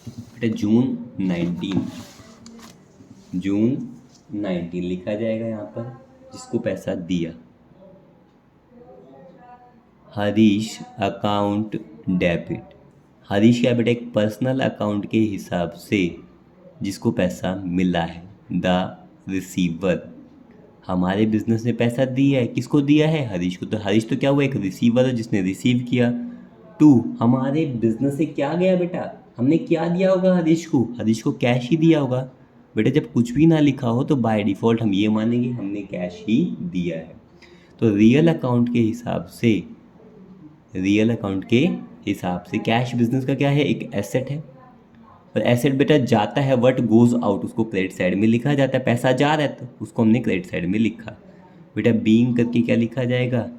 बेटा जून 19 लिखा जाएगा यहाँ पर, जिसको पैसा दिया। Harish account debit. हरीश क्या बेटा, एक पर्सनल अकाउंट के हिसाब से जिसको पैसा मिला है। द रिसीवर, हमारे बिजनेस ने पैसा दिया है, किसको दिया है, हरीश को। तो हरीश तो क्या हुआ, एक रिसीवर है जिसने रिसीव किया। टू, हमारे बिजनेस से क्या गया बेटा, हमने क्या दिया होगा हरीश को, हरीश को कैश ही दिया होगा। बेटा जब कुछ भी ना लिखा हो तो बाय डिफ़ॉल्ट हम ये मानेंगे हमने कैश ही दिया है। तो रियल अकाउंट के हिसाब से, रियल अकाउंट के हिसाब से कैश बिजनेस का क्या है, एक एसेट है। और एसेट बेटा जाता है, व्हाट गोज आउट, उसको क्रेडिट साइड में लिखा जाता है। पैसा जा रहा है तो उसको हमने क्रेडिट साइड में लिखा। बेटा बीइंग करके क्या लिखा जाएगा,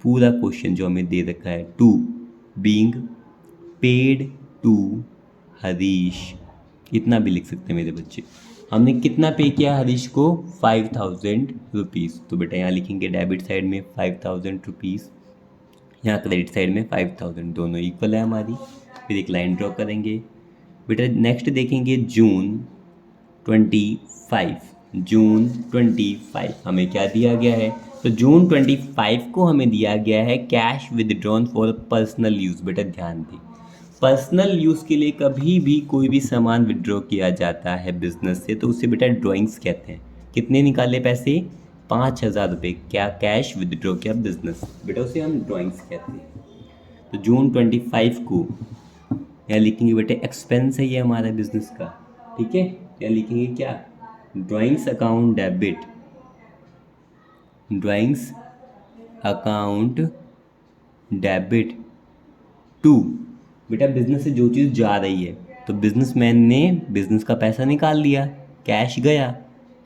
पूरा क्वेश्चन जो हमें दे रखा है, to being paid to Harish, इतना भी लिख सकते हैं मेरे बच्चे। हमने कितना पे किया हरीश को, 5000 रुपीज़। तो बेटा यहाँ लिखेंगे डेबिट साइड में 5000 रुपीज़, यहाँ क्रेडिट साइड में 5000, दोनों इक्वल है हमारी। फिर एक लाइन ड्रॉ करेंगे। बेटा नेक्स्ट देखेंगे जून 25 हमें क्या दिया गया है। तो जून 25 को हमें दिया गया है cash withdrawn for personal use. बेटा ध्यान दें, पर्सनल यूज़ के लिए कभी भी कोई भी सामान विड्रॉ किया जाता है बिजनेस से तो उसे बेटा ड्राइंग्स कहते हैं। कितने निकाले पैसे, 5000 रुपये, क्या कैश विदड्रॉ किया बिजनेस, बेटा उसे हम ड्राइंग्स कहते हैं। तो जून 25 को यहाँ लिखेंगे बेटे एक्सपेंस है ये हमारा बिजनेस का, ठीक है। यहाँ लिखेंगे क्या, drawings account debit, drawings account debit to, बेटा बिजनेस से जो चीज़ जा रही है तो बिजनेसमैन ने बिजनेस का पैसा निकाल लिया, कैश गया।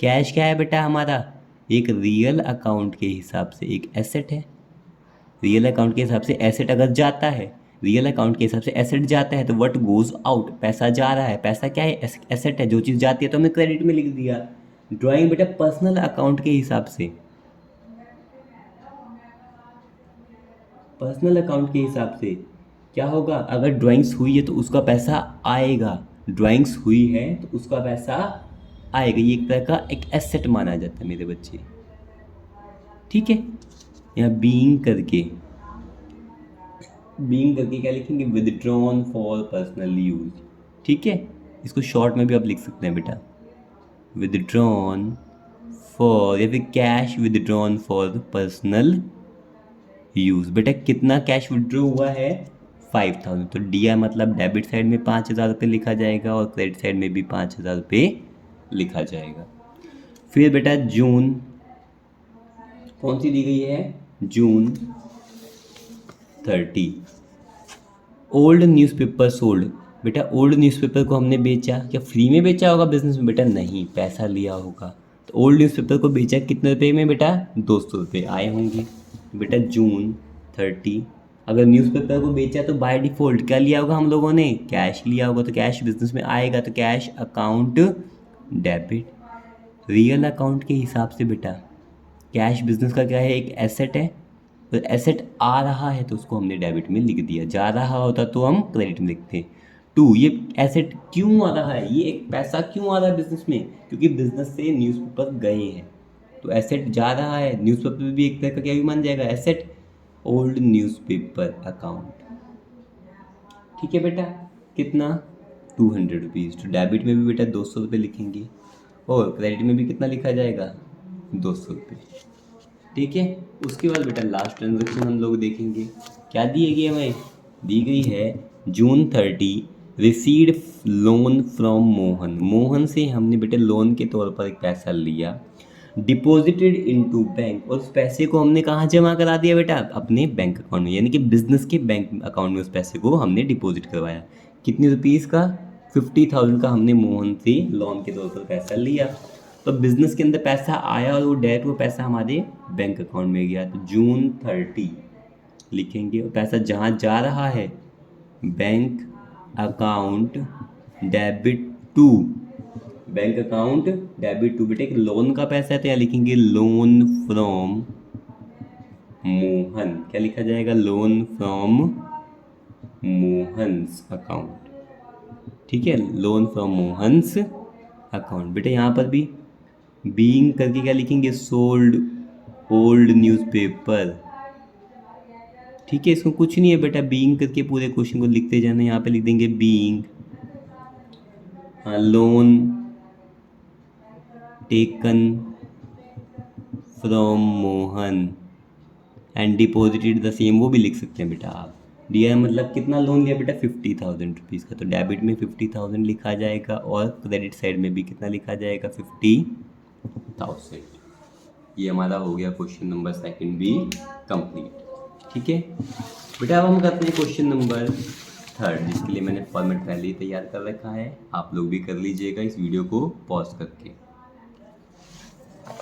कैश क्या है बेटा हमारा, एक रियल अकाउंट के हिसाब से एक एसेट है। रियल अकाउंट के हिसाब से एसेट अगर जाता है, रियल अकाउंट के हिसाब से एसेट जाता है तो व्हाट गोज आउट, पैसा जा रहा है। पैसा क्या है, एसेट है, जो चीज़ जाती है तो हमने क्रेडिट में लिख दिया। ड्राइंग बेटा पर्सनल अकाउंट के हिसाब से, पर्सनल अकाउंट के हिसाब से क्या होगा, अगर ड्राइंग्स हुई है तो उसका पैसा आएगा, ड्राइंग्स हुई है तो उसका पैसा आएगा। ये एक तरह का एक एसेट माना जाता है मेरे बच्चे, ठीक है। यहाँ बीइंग करके क्या लिखेंगे, विदड्रॉन फॉर पर्सनल यूज, ठीक है। इसको शॉर्ट में भी आप लिख सकते हैं बेटा, विदड्रॉन फॉर, या फिर cash withdrawn for personal use. बेटा कितना कैश विड्रॉ हुआ है, 5000। तो डी मतलब डेबिट साइड में 5000 रुपये लिखा जाएगा और क्रेडिट साइड में भी 5000 रुपये लिखा जाएगा। फिर बेटा जून कौन सी दी गई है, जून 30, ओल्ड न्यूज़पेपर सोल्ड। बेटा ओल्ड न्यूज़पेपर को हमने बेचा, क्या फ्री में बेचा होगा बिजनेस में, बेटा नहीं, पैसा लिया होगा। तो ओल्ड न्यूज़पेपर को बेचा कितने रुपये में बेटा, 200 रुपये आए होंगे। बेटा जून 30, अगर न्यूज़पेपर को बेचा तो बाय डिफ़ॉल्ट क्या लिया होगा हम लोगों ने, कैश लिया होगा। तो कैश बिजनेस में आएगा तो cash account debit. Real account के हिसाब से बेटा कैश बिजनेस का क्या है, एक एसेट है। तो एसेट आ रहा है तो उसको हमने डेबिट में लिख दिया, जा रहा होता तो हम क्रेडिट में लिखते। टू, ये एसेट क्यों आ रहा है, ये एक पैसा क्यों आ रहा है बिजनेस में, क्योंकि बिजनेस से न्यूज़पेपर गए हैं तो एसेट जा रहा है। न्यूज़पेपर भी एक तरह का क्या भी मान जाएगा, एसेट। ओल्ड न्यूज़पेपर अकाउंट, ठीक है बेटा। कितना, 200 रुपीज़। तो डेबिट में भी बेटा 200 रुपये लिखेंगे और क्रेडिट में भी कितना लिखा जाएगा, 200 रुपये, ठीक है। उसके बाद बेटा लास्ट ट्रांजेक्शन हम लोग देखेंगे, क्या दी गई हमें, दी गई है जून 30 received loan from Mohan. Mohan से हमने बेटे लोन के तौर पर एक पैसा लिया, डिपॉजिटेड इनटू बैंक, और उस पैसे को हमने कहाँ जमा करा दिया बेटा, अपने बैंक अकाउंट में, यानी कि बिजनेस के बैंक अकाउंट में उस पैसे को हमने डिपॉजिट करवाया। कितनी रुपीज़ का, 50,000 का हमने मोहन से लोन के तौर पर पैसा लिया, तो बिजनेस के अंदर पैसा आया और वो पैसा हमारे बैंक अकाउंट में गया, तो जून 30 लिखेंगे। और पैसा जहाँ जा रहा है, bank account debit to, bank account debit to. बेटे एक लोन का पैसा है तो यहाँ लिखेंगे लोन फ्रॉम मोहन। क्या लिखा जाएगा? Loan from Mohan's account. ठीक है, लोन फ्रॉम मोहन्स अकाउंट। बेटे यहाँ पर भी बीइंग करके क्या लिखेंगे? Sold old newspaper. ठीक है, इसको कुछ नहीं है बेटा, बीइंग करके पूरे क्वेश्चन को लिखते जाना। यहाँ पे लिख देंगे being loan taken from Mohan and deposited the same, वो भी लिख सकते हैं बेटा आप। दिया मतलब कितना लोन लिया बेटा? 50,000 रुपीज़ का, तो डेबिट में 50,000 लिखा जाएगा और क्रेडिट साइड में भी कितना लिखा जाएगा? 50,000। ये हमारा हो गया क्वेश्चन नंबर सेकंड भी कंप्लीट। ठीक है बेटा, अब हम करते हैं क्वेश्चन नंबर थर्ड, जिसके लिए मैंने फॉर्मेट पहले ही तैयार कर रखा है। आप लोग भी कर लीजिएगा इस वीडियो को पॉज करके।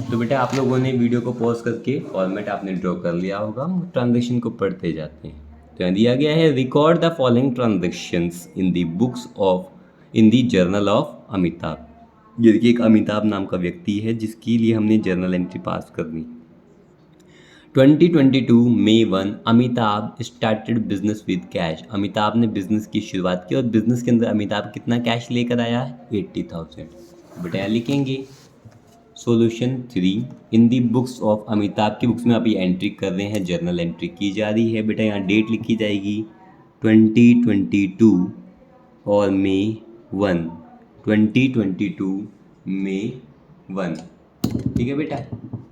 तो बेटा आप लोगों ने वीडियो को पॉज करके फॉर्मेट आपने ड्रॉ कर लिया होगा, हम ट्रांजेक्शन को पढ़ते जाते हैं। तो यहाँ दिया गया है, record the following transactions in the books of in the journal of Amitabh. ये देखिए, एक अमिताभ नाम का व्यक्ति है जिसके लिए हमने जर्नल एंट्री पास करनी। 2022 May 1 Amitabh started business with cash. Amitabh ने बिजनेस की शुरुआत की और बिजनेस के अंदर अमिताभ कितना कैश लेकर आया? 80,000। बेटा यहाँ लिखेंगे solution 3 in the books of Amitabh की बुक्स में आप ये एंट्री कर रहे हैं, जर्नल एंट्री की जा रही है। बेटा यहाँ डेट लिखी जाएगी 2022 और May 1, 2022 May 1। ठीक है बेटा,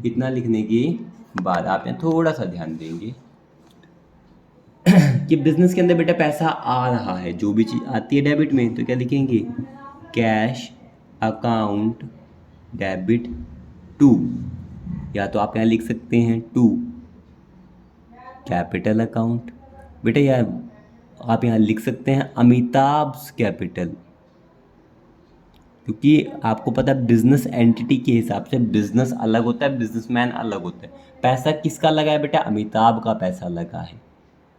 इतना लिखने के बाद आप यहाँ थोड़ा सा ध्यान देंगे कि बिजनेस के अंदर बेटा पैसा आ रहा है, जो भी चीज़ आती है डेबिट में, तो क्या लिखेंगे? कैश अकाउंट डेबिट टू, या तो आप यहाँ लिख सकते हैं टू कैपिटल अकाउंट। बेटा यार आप यहाँ लिख सकते हैं अमिताभ्स कैपिटल, क्योंकि आपको पता है बिजनेस एंटिटी के हिसाब से बिजनेस अलग होता है, बिजनेसमैन अलग होता है। पैसा किसका लगा है बेटा? अमिताभ का पैसा लगा है।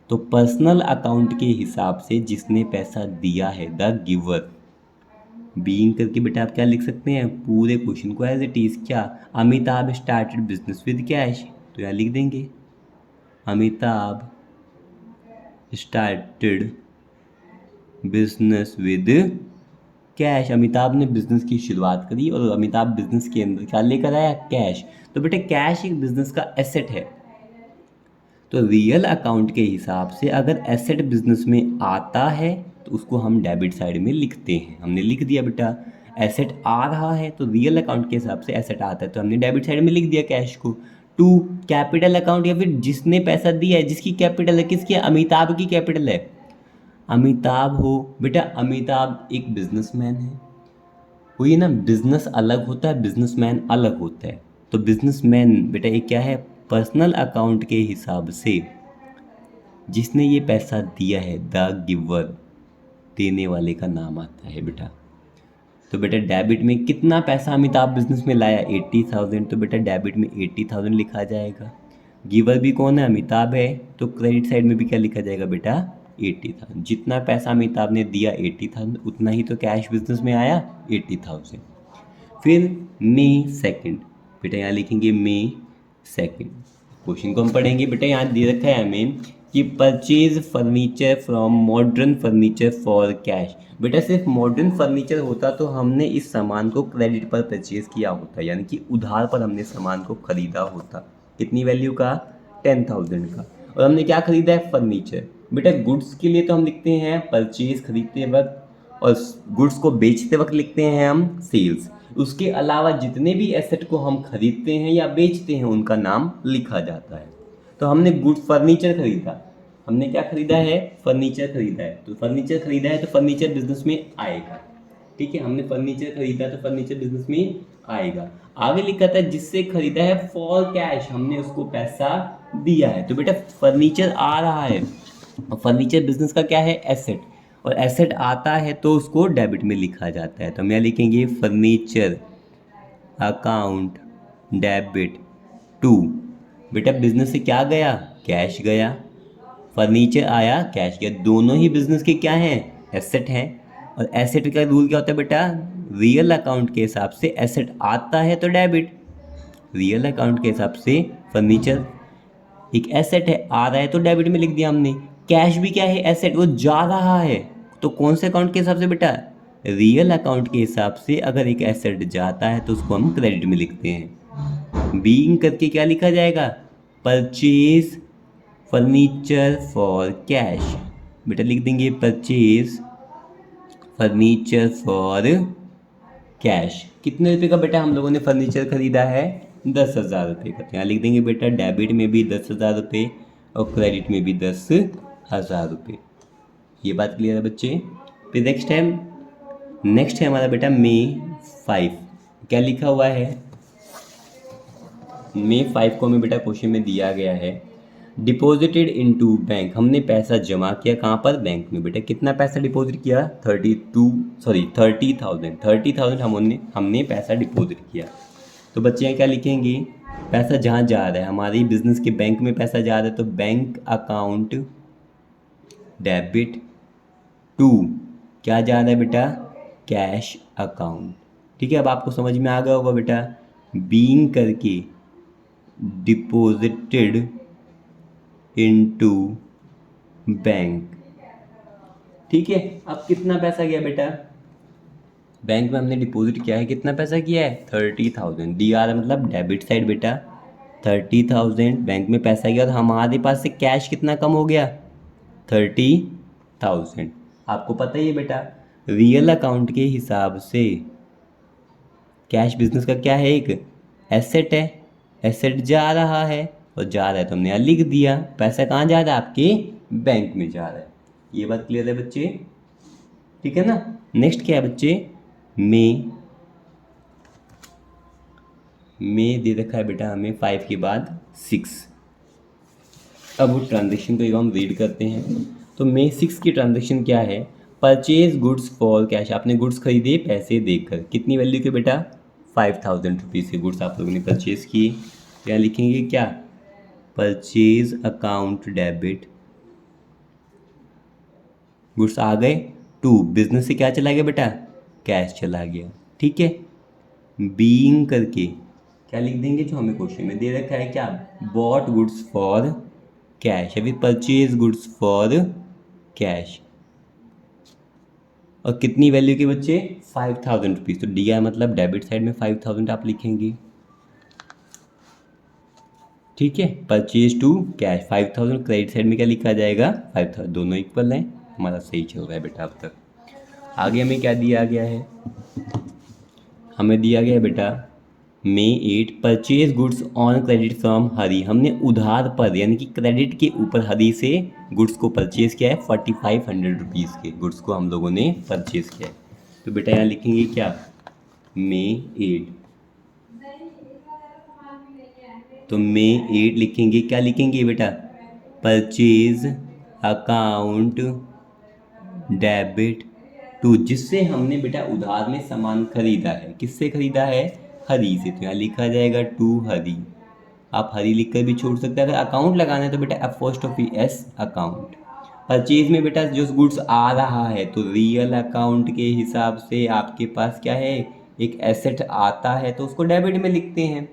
तो पर्सनल अकाउंट के हिसाब से जिसने पैसा दिया है, द गिवर, बीइंग करके बेटा आप क्या लिख सकते हैं? पूरे क्वेश्चन को एज इट इज़। क्या? Amitabh started business with cash, तो यहाँ लिख देंगे Amitabh started business with cash. Amitabh ने बिजनेस की शुरुआत करी और अमिताभ बिजनेस के अंदर क्या लेकर आया? कैश। तो बेटा कैश एक बिजनेस का एसेट है, तो रियल अकाउंट के हिसाब से अगर एसेट बिजनेस में आता है तो उसको हम डेबिट साइड में लिखते हैं। हमने लिख दिया बेटा एसेट आ रहा है, तो रियल अकाउंट के हिसाब से एसेट आता है तो हमने डेबिट साइड में लिख दिया कैश को। टू कैपिटल अकाउंट, या फिर जिसने पैसा दिया है, जिसकी कैपिटल है, किसकी? अमिताभ की कैपिटल है। अमिताभ हो बेटा, अमिताभ एक बिजनेसमैन है। वही ना, बिजनेस अलग होता है, बिजनेसमैन अलग होता है। तो बिजनेसमैन बेटा एक क्या है? पर्सनल अकाउंट के हिसाब से जिसने ये पैसा दिया है, द गिवर, देने वाले का नाम आता है बेटा। तो बेटा डेबिट में कितना पैसा अमिताभ बिजनेस में लाया? 80,000। तो बेटा डेबिट में 80,000 लिखा जाएगा। गिवर भी कौन है? अमिताभ है। तो क्रेडिट साइड में भी क्या लिखा जाएगा बेटा? 80,000। जितना पैसा अमिताभ ने दिया 80,000, उतना ही तो कैश बिजनेस में आया 80,000। फिर मई 2 बेटा यहाँ लिखेंगे मई 2। क्वेश्चन को हम पढ़ेंगे बेटा, यहाँ दे रखा है हमें कि purchase furniture from modern furniture for cash. बेटा सिर्फ मॉडर्न फर्नीचर होता तो हमने इस सामान को क्रेडिट पर परचेज किया होता, यानी कि उधार पर हमने सामान को खरीदा होता। कितनी वैल्यू का? 10,000 का। और हमने क्या खरीदा है? फर्नीचर। बेटा गुड्स के लिए तो हम लिखते हैं परचेज खरीदते वक्त, और गुड्स को बेचते वक्त लिखते हैं हम सेल्स। उसके अलावा जितने भी एसेट को हम खरीदते हैं या बेचते हैं उनका नाम लिखा जाता है। तो हमने गुड फर्नीचर खरीदा, हमने क्या खरीदा है? फर्नीचर खरीदा है। तो फर्नीचर खरीदा है तो फर्नीचर बिजनेस में आएगा। ठीक है, हमने फर्नीचर खरीदा तो फर्नीचर बिजनेस में आएगा। आगे लिखा था जिससे खरीदा है फॉर कैश, हमने उसको पैसा दिया है। तो बेटा फर्नीचर आ रहा है, और फर्नीचर बिजनेस का क्या है? एसेट। और एसेट आता है तो उसको डेबिट में लिखा जाता है। तो हम यहाँ लिखेंगे फर्नीचर अकाउंट डेबिट टू। बेटा बिजनेस से क्या गया, कैश गया, फर्नीचर आया, कैश गया, दोनों ही बिजनेस के क्या हैं, एसेट हैं। और एसेट का रूल क्या होता है बेटा, रियल अकाउंट के हिसाब से एसेट आता है तो डेबिट, रियल अकाउंट के हिसाब से फर्नीचर एक एसेट है, आ रहा है तो डेबिट में लिख दिया हमने। कैश भी क्या है, एसेट, वो जा रहा है तो कौन से अकाउंट के हिसाब से बेटा, रियल अकाउंट के हिसाब से। अगर एक एसेट जाता है तो उसको हम क्रेडिट में लिखते हैं। बीइंग करके क्या लिखा जाएगा, परचेज फर्नीचर फॉर कैश। बेटा लिख देंगे परचेज फर्नीचर फॉर कैश। कितने रुपए का बेटा हम लोगों ने फर्नीचर खरीदा है, 10,000 रुपये का। तो यहाँ लिख देंगे बेटा डेबिट में भी 10,000 रुपये और क्रेडिट में भी 10,000 रुपये। ये बात क्लियर है बच्चे। फिर नेक्स्ट है हमारा बेटा May 5। क्या लिखा हुआ है, May 5 को हमें बेटा क्वेश्चन में दिया गया है, डिपॉजिटेड इनटू बैंक। हमने पैसा जमा किया कहाँ पर, बैंक में। बेटा कितना पैसा डिपॉजिट किया, 30,000 हमने पैसा डिपॉजिट किया। तो बच्चे यहाँ क्या लिखेंगे, पैसा जहाँ जा रहा है, हमारे बिजनेस के बैंक में पैसा जा रहा है तो बैंक अकाउंट डेबिट टू क्या जा रहा है बेटा, कैश अकाउंट। ठीक है, अब आपको समझ में आ गया होगा बेटा, बीइंग करके डिपॉजिटेड इनटू बैंक। ठीक है, अब कितना पैसा गया बेटा, बैंक में हमने डिपॉजिट किया है, कितना पैसा किया है, 30,000। डी आर मतलब डेबिट साइड बेटा, 30,000 बैंक में पैसा गया और हमारे पास से कैश कितना कम हो गया, 30,000। आपको पता ही है बेटा, रियल अकाउंट के हिसाब से कैश बिजनेस का क्या है, एक एसेट है, एसेट जा रहा है और जा रहा है तो हमने यहाँ लिख दिया। पैसा कहाँ जा रहा है, आपके बैंक में जा रहा है। ये बात क्लियर है बच्चे, ठीक है ना। नेक्स्ट क्या है बच्चे, मे दे रखा है बेटा हमें 5 के बाद 6। अब वो ट्रांजेक्शन को हम रीड करते हैं। तो May 6 की ट्रांजेक्शन क्या है, परचेज गुड्स फॉर कैश। आपने गुड्स खरीदे पैसे देकर, कितनी वैल्यू के बेटा, 5,000 रुपीज़ के गुड्स आप लोगों ने परचेज़ किए। क्या लिखेंगे, क्या, परचेज अकाउंट डेबिट, गुड्स आ गए टू, बिजनेस से क्या चला गया बेटा, कैश चला गया। ठीक है, बीइंग करके क्या लिख देंगे, जो हमें क्वेश्चन में दे रखा है, क्या, बॉट गुड्स फॉर कैश, अभी परचेज गुड्स फॉर कैश। और कितनी वैल्यू के बच्चे, 5,000 रुपीज़। तो डी आर मतलब डेबिट साइड में 5,000 आप लिखेंगे। ठीक है, purchase to cash 5,000, credit side में क्या लिखा जाएगा, 5,000। दोनों इक्वल हैं, हमारा सही चल रहा है बेटा अब तक। आगे हमें क्या दिया गया है, हमें दिया गया है बेटा May 8 purchase goods on credit from Hari. हमने उधार पर यानी कि क्रेडिट के ऊपर हरी से गुड्स को परचेज किया है, 4,500 रुपीज़ के गुड्स को हम लोगों ने परचेज किया है। तो बेटा यहाँ लिखेंगे क्या, May 8। तो May 8 लिखेंगे, क्या लिखेंगे बेटा, परचेज अकाउंट डेबिट टू, जिससे हमने बेटा उधार में सामान खरीदा है, किससे खरीदा है, हरी से। तो यहाँ लिखा जाएगा टू हरी, आप हरी लिख कर भी छोड़ सकते हैं। अगर अकाउंट लगाना है तो बेटा अपोस्ट्रोफी एस अकाउंट। परचेज में बेटा जो गुड्स आ रहा है तो रियल अकाउंट के हिसाब से आपके पास क्या है, एक एसेट आता है तो उसको डेबिट में लिखते हैं।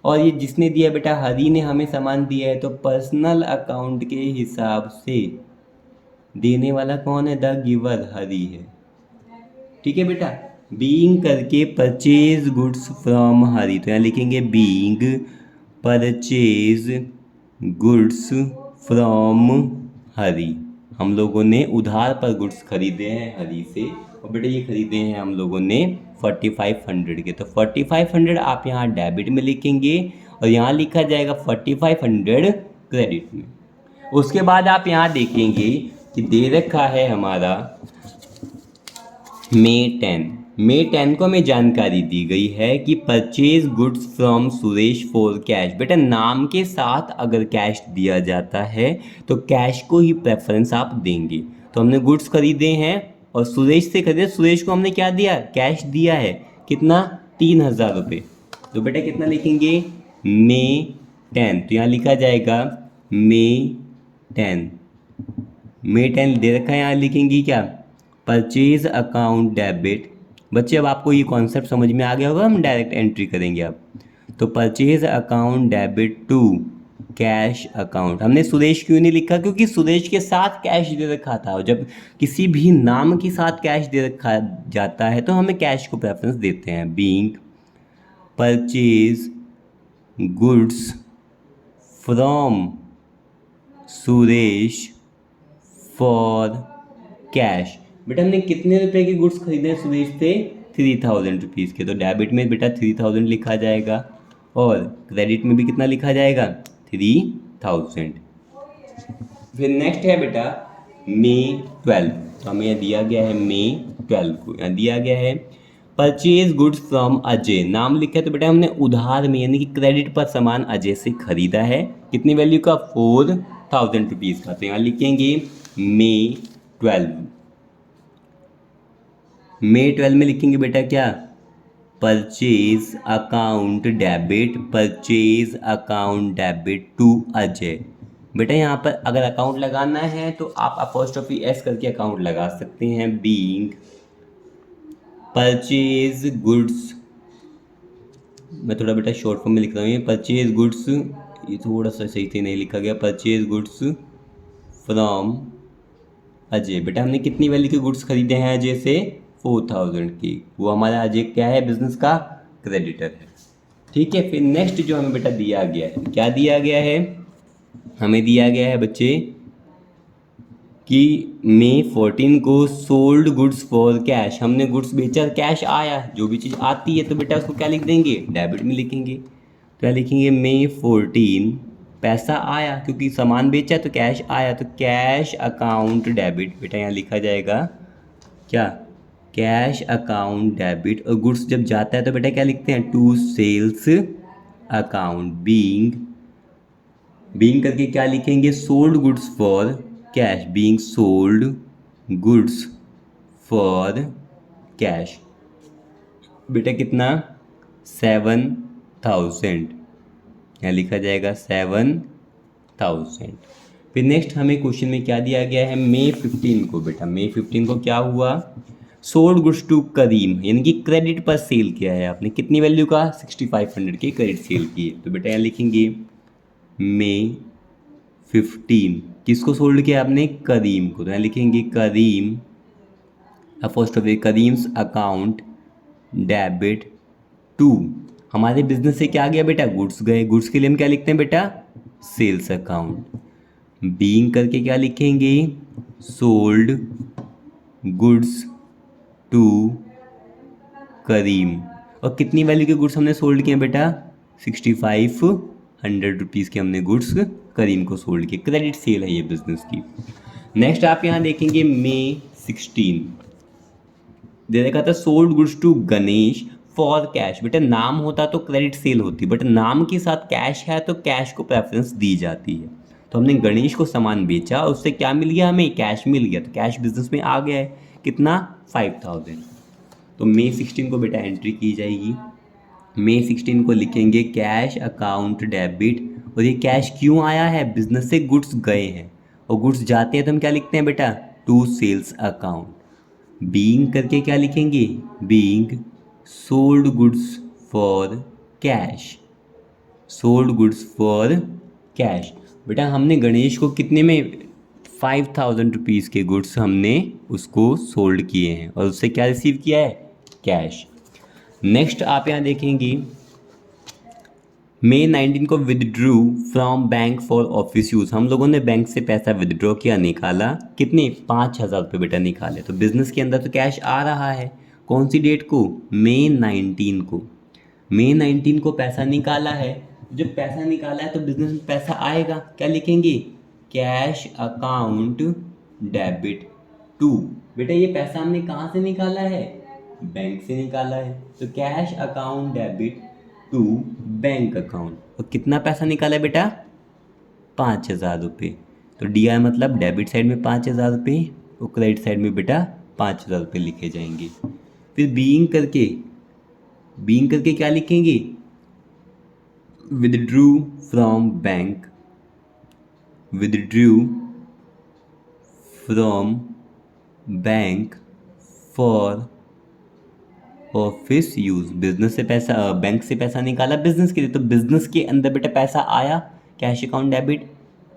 और ये जिसने दिया बेटा, हरी ने हमें सामान दिया है तो पर्सनल अकाउंट के हिसाब से देने वाला कौन है, द गिवर हरी है। ठीक है बेटा, बीइंग करके परचेज गुड्स फ्रॉम हरी। तो यहाँ लिखेंगे बीइंग परचेज गुड्स फ्रॉम हरी। हम लोगों ने उधार पर गुड्स खरीदे हैं हरी से, और बेटा ये खरीदे हैं हम लोगों ने 4,500 के। तो 4,500 आप यहाँ डेबिट में लिखेंगे और यहाँ लिखा जाएगा 4,500 क्रेडिट में। उसके बाद आप यहाँ देखेंगे कि दे रखा है हमारा May 10 को हमें जानकारी दी गई है कि purchase goods from Suresh for cash. बेटा नाम के साथ अगर कैश दिया जाता है तो कैश को ही प्रेफरेंस आप देंगे। तो हमने गुड्स खरीदे हैं और सुरेश से खरीदे, सुरेश को हमने क्या दिया, कैश दिया है, कितना, 3,000 रुपये। तो बेटा कितना लिखेंगे, मे 10, तो यहाँ लिखा जाएगा मे 10, मे 10 दे रखा है, यहाँ लिखेंगे क्या, परचेज अकाउंट डेबिट। बच्चे अब आपको ये कॉन्सेप्ट समझ में आ गया होगा, हम डायरेक्ट एंट्री करेंगे अब। तो purchase account debit to cash account. हमने सुरेश क्यों नहीं लिखा, क्योंकि सुरेश के साथ कैश दे रखा था, और जब किसी भी नाम के साथ कैश दे रखा जाता है तो हमें कैश को प्रेफरेंस देते हैं। Being purchase goods from Suresh for cash. बेटा हमने कितने रुपए के गुड्स खरीदे हैं सुरेश से, 3,000 रुपीज़ के, तो डेबिट में बेटा 3,000 लिखा जाएगा और क्रेडिट में भी कितना लिखा जाएगा, 3,000। फिर नेक्स्ट है बेटा मे 12, तो हमें यह दिया गया है मे 12 को, यहाँ दिया गया है परचेज गुड्स फ्रॉम अजय, नाम लिखा है तो बेटा हमने उधार में यानी कि क्रेडिट पर सामान अजय से खरीदा है, कितनी वैल्यू का, 4,000 रुपीज़ का। तो यहाँ लिखेंगे मे 12, मे 12 में लिखेंगे बेटा क्या, purchase account debit, purchase account debit to Ajay. बेटा यहाँ पर अगर अकाउंट लगाना है तो आप अपोस्ट्रोफी एस करके अकाउंट लगा सकते हैं। बीइंग परचेज गुड्स, मैं थोड़ा बेटा शॉर्ट फॉर्म में लिख रहा हूँ, परचेज गुड्स, ये थोड़ा सा सही से नहीं लिखा गया, परचेज गुड्स फ्रॉम अजय। बेटा हमने कितनी वैल्यू के गुड्स खरीदे हैं अजय से, 4,000 की, वो हमारा अजय क्या है, बिजनेस का क्रेडिटर है। ठीक है, फिर नेक्स्ट जो हमें बेटा दिया गया है, क्या दिया गया है, हमें दिया गया है बच्चे कि मे 14 को सोल्ड गुड्स फॉर कैश, हमने गुड्स बेचा, कैश आया, जो भी चीज़ आती है तो बेटा उसको क्या लिख देंगे, डेबिट में लिखेंगे। तो क्या लिखेंगे, मे 14 पैसा आया, क्योंकि सामान बेचा तो कैश आया, तो कैश अकाउंट डेबिट, बेटा यहाँ लिखा जाएगा क्या, कैश अकाउंट डेबिट। और गुड्स जब जाता है तो बेटा क्या लिखते हैं, टू सेल्स अकाउंट। बीइंग करके क्या लिखेंगे, sold goods for cash, being sold goods for cash. बेटा कितना, 7,000, यहाँ लिखा जाएगा 7,000। फिर नेक्स्ट हमें क्वेश्चन में क्या दिया गया है, मे 15 को, बेटा मे 15 को क्या हुआ, सोल्ड गुड्स टू करीम, यानी कि क्रेडिट पर सेल किया है आपने, कितनी वैल्यू का, 6,500 की क्रेडिट सेल की है। तो बेटा यहाँ लिखेंगे मे 15, किसको सोल्ड किया आपने, करीम को, तो यहाँ लिखेंगे Karim apostrophe Karim's account debit to, हमारे बिजनेस से क्या गया बेटा, गुड्स गए, गुड्स के लिए हम क्या लिखते हैं बेटा, सेल्स अकाउंट। बीइंग करके क्या लिखेंगे, सोल्ड गुड्स टू करीम, और कितनी वैल्यू के गुड्स हमने सोल्ड किए बेटा, 6,500 रुपीज़ के हमने गुड्स करीम को सोल्ड किए, क्रेडिट सेल है ये बिजनेस की। नेक्स्ट आप यहाँ देखेंगे मे 16 दे रखा था, sold goods to Ganesh for cash, बेटा नाम होता तो क्रेडिट सेल होती, बट नाम के साथ कैश है तो कैश को प्रेफरेंस दी जाती है। तो हमने गणेश को सामान बेचा, उससे क्या मिल गया, हमें कैश मिल गया, तो कैश बिजनेस में आ गया है, कितना, 5,000। तो मे 16 को बेटा एंट्री की जाएगी, मे 16 को लिखेंगे कैश अकाउंट डेबिट, और ये कैश क्यों आया है, बिजनेस से गुड्स गए हैं, और गुड्स जाते हैं तो हम क्या लिखते हैं बेटा, टू सेल्स अकाउंट। बीइंग करके क्या लिखेंगे, being sold goods for cash, sold goods for cash. बेटा हमने गणेश को कितने में, 5,000 रुपीज़ के गुड्स हमने उसको सोल्ड किए हैं, और उससे क्या रिसीव किया है, कैश। नेक्स्ट आप यहाँ देखेंगे मे 19 को withdrew from bank for office use, हम लोगों ने बैंक से पैसा विदड्रॉ किया, निकाला, कितने, 5,000 रुपये बेटा निकाले। तो बिजनेस के अंदर तो कैश आ रहा है, कौन सी डेट को, मे 19 को, मे 19 को पैसा निकाला है, जब पैसा निकाला है तो बिजनेस में पैसा आएगा, क्या लिखेंगे, कैश अकाउंट डेबिट टू, बेटा ये पैसा हमने कहाँ से निकाला है, बैंक से निकाला है, तो cash account debit to bank account. और कितना पैसा निकाला है बेटा, 5,000 रुपये। तो डी आई मतलब डेबिट साइड में 5,000 रुपये तो क्रेडिट साइड में बेटा 5,000 रुपये लिखे जाएंगे। फिर बीइंग करके क्या लिखेंगे, withdrew from bank, withdrew from bank for office use, business से पैसा, बैंक से पैसा निकाला बिजनेस के लिए, तो बिजनेस के अंदर बेटा पैसा आया, कैश अकाउंट डेबिट,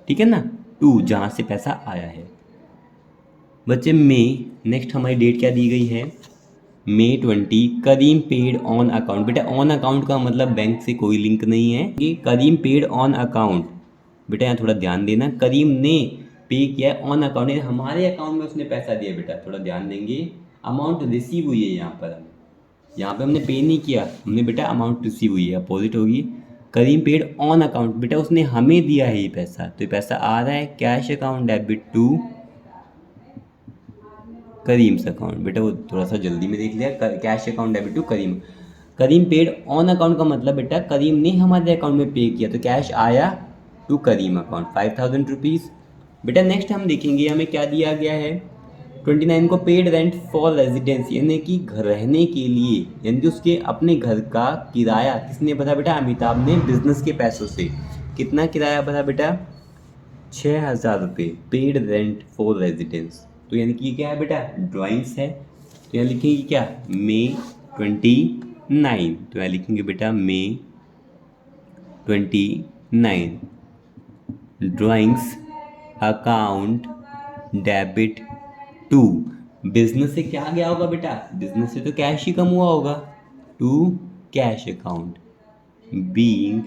ठीक है ना। टू, जहाँ से पैसा आया है। बच्चे मई, नेक्स्ट हमारी डेट क्या दी गई है, May 20, Karim paid on account. बेटा ऑन अकाउंट का मतलब बैंक से कोई लिंक नहीं है, ये करीम पेड ऑन अकाउंट। बेटा यहाँ थोड़ा ध्यान देना, करीम ने पे किया है ऑन अकाउंट, हमारे अकाउंट में उसने पैसा दिया। बेटा थोड़ा ध्यान देंगे, अमाउंट रिसीव हुई है यहाँ पर, यहाँ पे हमने पे नहीं किया, हमने बेटा अमाउंट रिसीव हुई है, अपोजिट होगी। करीम पेड ऑन अकाउंट, बेटा उसने हमें दिया है ये पैसा, तो ये पैसा आ रहा है cash account debit to Karim's account. बेटा वो थोड़ा सा जल्दी में देख लिया, cash account debit to Karim. Karim paid on account का मतलब बेटा करीम ने हमारे अकाउंट में पे किया, तो कैश आया टू करीम अकाउंट 5,000 रुपीज़। बेटा नेक्स्ट हम देखेंगे हमें क्या दिया गया है, 29 को पेड रेंट फॉर रेजिडेंस, यानी कि घर रहने के लिए, यानी कि उसके अपने घर का किराया किसने भरा बेटा, अमिताभ ने बिजनेस के पैसों से। कितना किराया भरा बेटा, 6,000 रुपये, पेड रेंट फॉर रेजिडेंस। तो यानी कि क्या है बेटा, ड्राइंग्स है, तो यहाँ लिखेंगे क्या, May 29, तो यहाँ लिखेंगे बेटा May 29, drawings account debit to, business से क्या गया होगा बेटा, बिजनेस से तो कैश ही कम हुआ होगा, टू कैश अकाउंट, बीइंग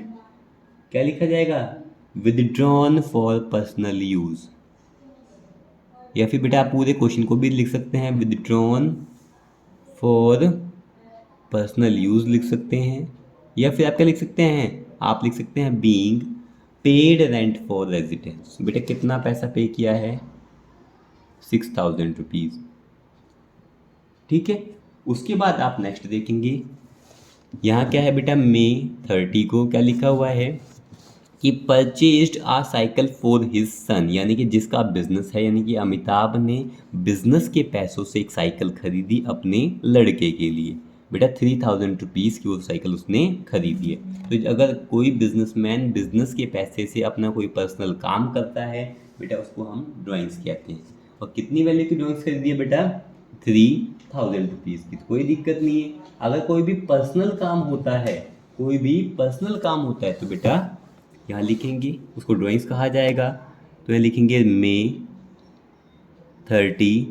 क्या लिखा जाएगा, विदड्रॉन फॉर पर्सनल यूज, या फिर बेटा आप पूरे क्वेश्चन को भी लिख सकते हैं, विदड्रॉन फॉर पर्सनल यूज लिख सकते हैं, या फिर आप क्या लिख सकते हैं, आप लिख सकते हैं being paid rent for residence. बेटा कितना पैसा पे किया है, 6,000 रुपीज़, ठीक है। उसके बाद आप नेक्स्ट देखेंगे, यहाँ क्या है बेटा, May 30 को क्या लिखा हुआ है कि purchased a cycle for his son, यानी कि जिसका बिजनेस है, यानी कि अमिताभ ने बिजनेस के पैसों से एक साइकिल खरीदी अपने लड़के के लिए। बेटा 3,000 रुपीज़ की वो साइकिल उसने खरीदी है। तो अगर कोई बिजनेसमैन बिजनेस के पैसे से अपना कोई पर्सनल काम करता है बेटा, उसको हम ड्राइंग्स कहते हैं। और कितनी वैल्यू की ड्राइंग्स खरीदी है बेटा, 3,000 रुपीज़ की। कोई दिक्कत नहीं है, अगर कोई भी पर्सनल काम होता है, कोई भी पर्सनल काम होता है तो बेटा यहाँ लिखेंगे, उसको ड्राइंग्स कहा जाएगा। तो यहाँ लिखेंगे May 30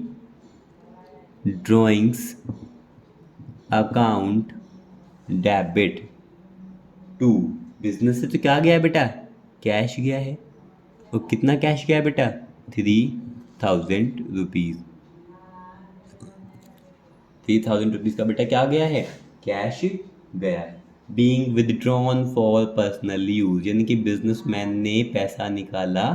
drawings account debit to, business से तो क्या गया है बेटा, कैश गया है। और कितना कैश गया है बेटा, 3,000 रुपीज़, 3,000 रुपीज़ का बेटा क्या गया है, कैश गया है। Being withdrawn for personal use, यानी कि बिजनेसमैन ने पैसा निकाला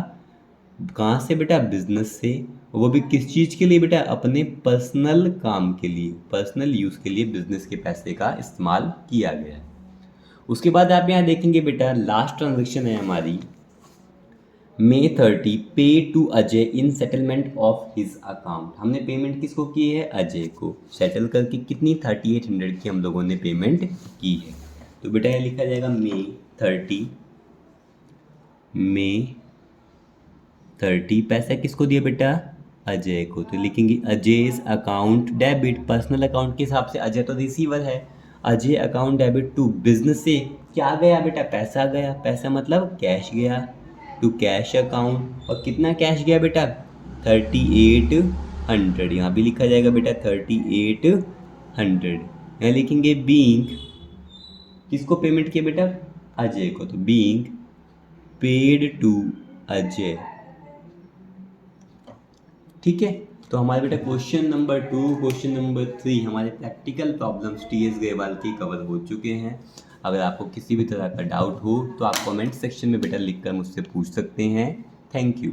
कहाँ से बेटा, बिजनेस से, वो भी किस चीज़ के लिए बेटा, अपने पर्सनल काम के लिए, पर्सनल यूज़ के लिए बिजनेस के पैसे का इस्तेमाल किया गया है। उसके बाद आप यहाँ देखेंगे बेटा लास्ट ट्रांजेक्शन है हमारी, May 30 pay to Ajay in settlement of his account. हमने पेमेंट किसको की है, अजय को, सेटल करके कितनी 3,800 की हम लोगों ने पेमेंट की है। तो बेटा ये लिखा जाएगा May 30 पैसा किसको दिया बेटा, अजय को, तो लिखेंगे Ajay's account debit, personal account के हिसाब से अजय तो रिसीवर है, Ajay account debit to business से क्या गया बेटा, पैसा गया, पैसा मतलब कैश गया, टू कैश अकाउंट। और कितना कैश गया बेटा, 3,800, यहाँ भी लिखा जाएगा बेटा 3,800। यहाँ लिखेंगे बीइंग किसको पेमेंट किया बेटा, अजय को, तो बीइंग पेड टू अजय, ठीक है। तो हमारे बेटा क्वेश्चन नंबर 2, क्वेश्चन नंबर 3 हमारे प्रैक्टिकल प्रॉब्लम्स टीएस ग्रेवाल के कवर हो चुके हैं। अगर आपको किसी भी तरह का डाउट हो तो आप कमेंट सेक्शन में बेटा लिखकर मुझसे पूछ सकते हैं। Thank you.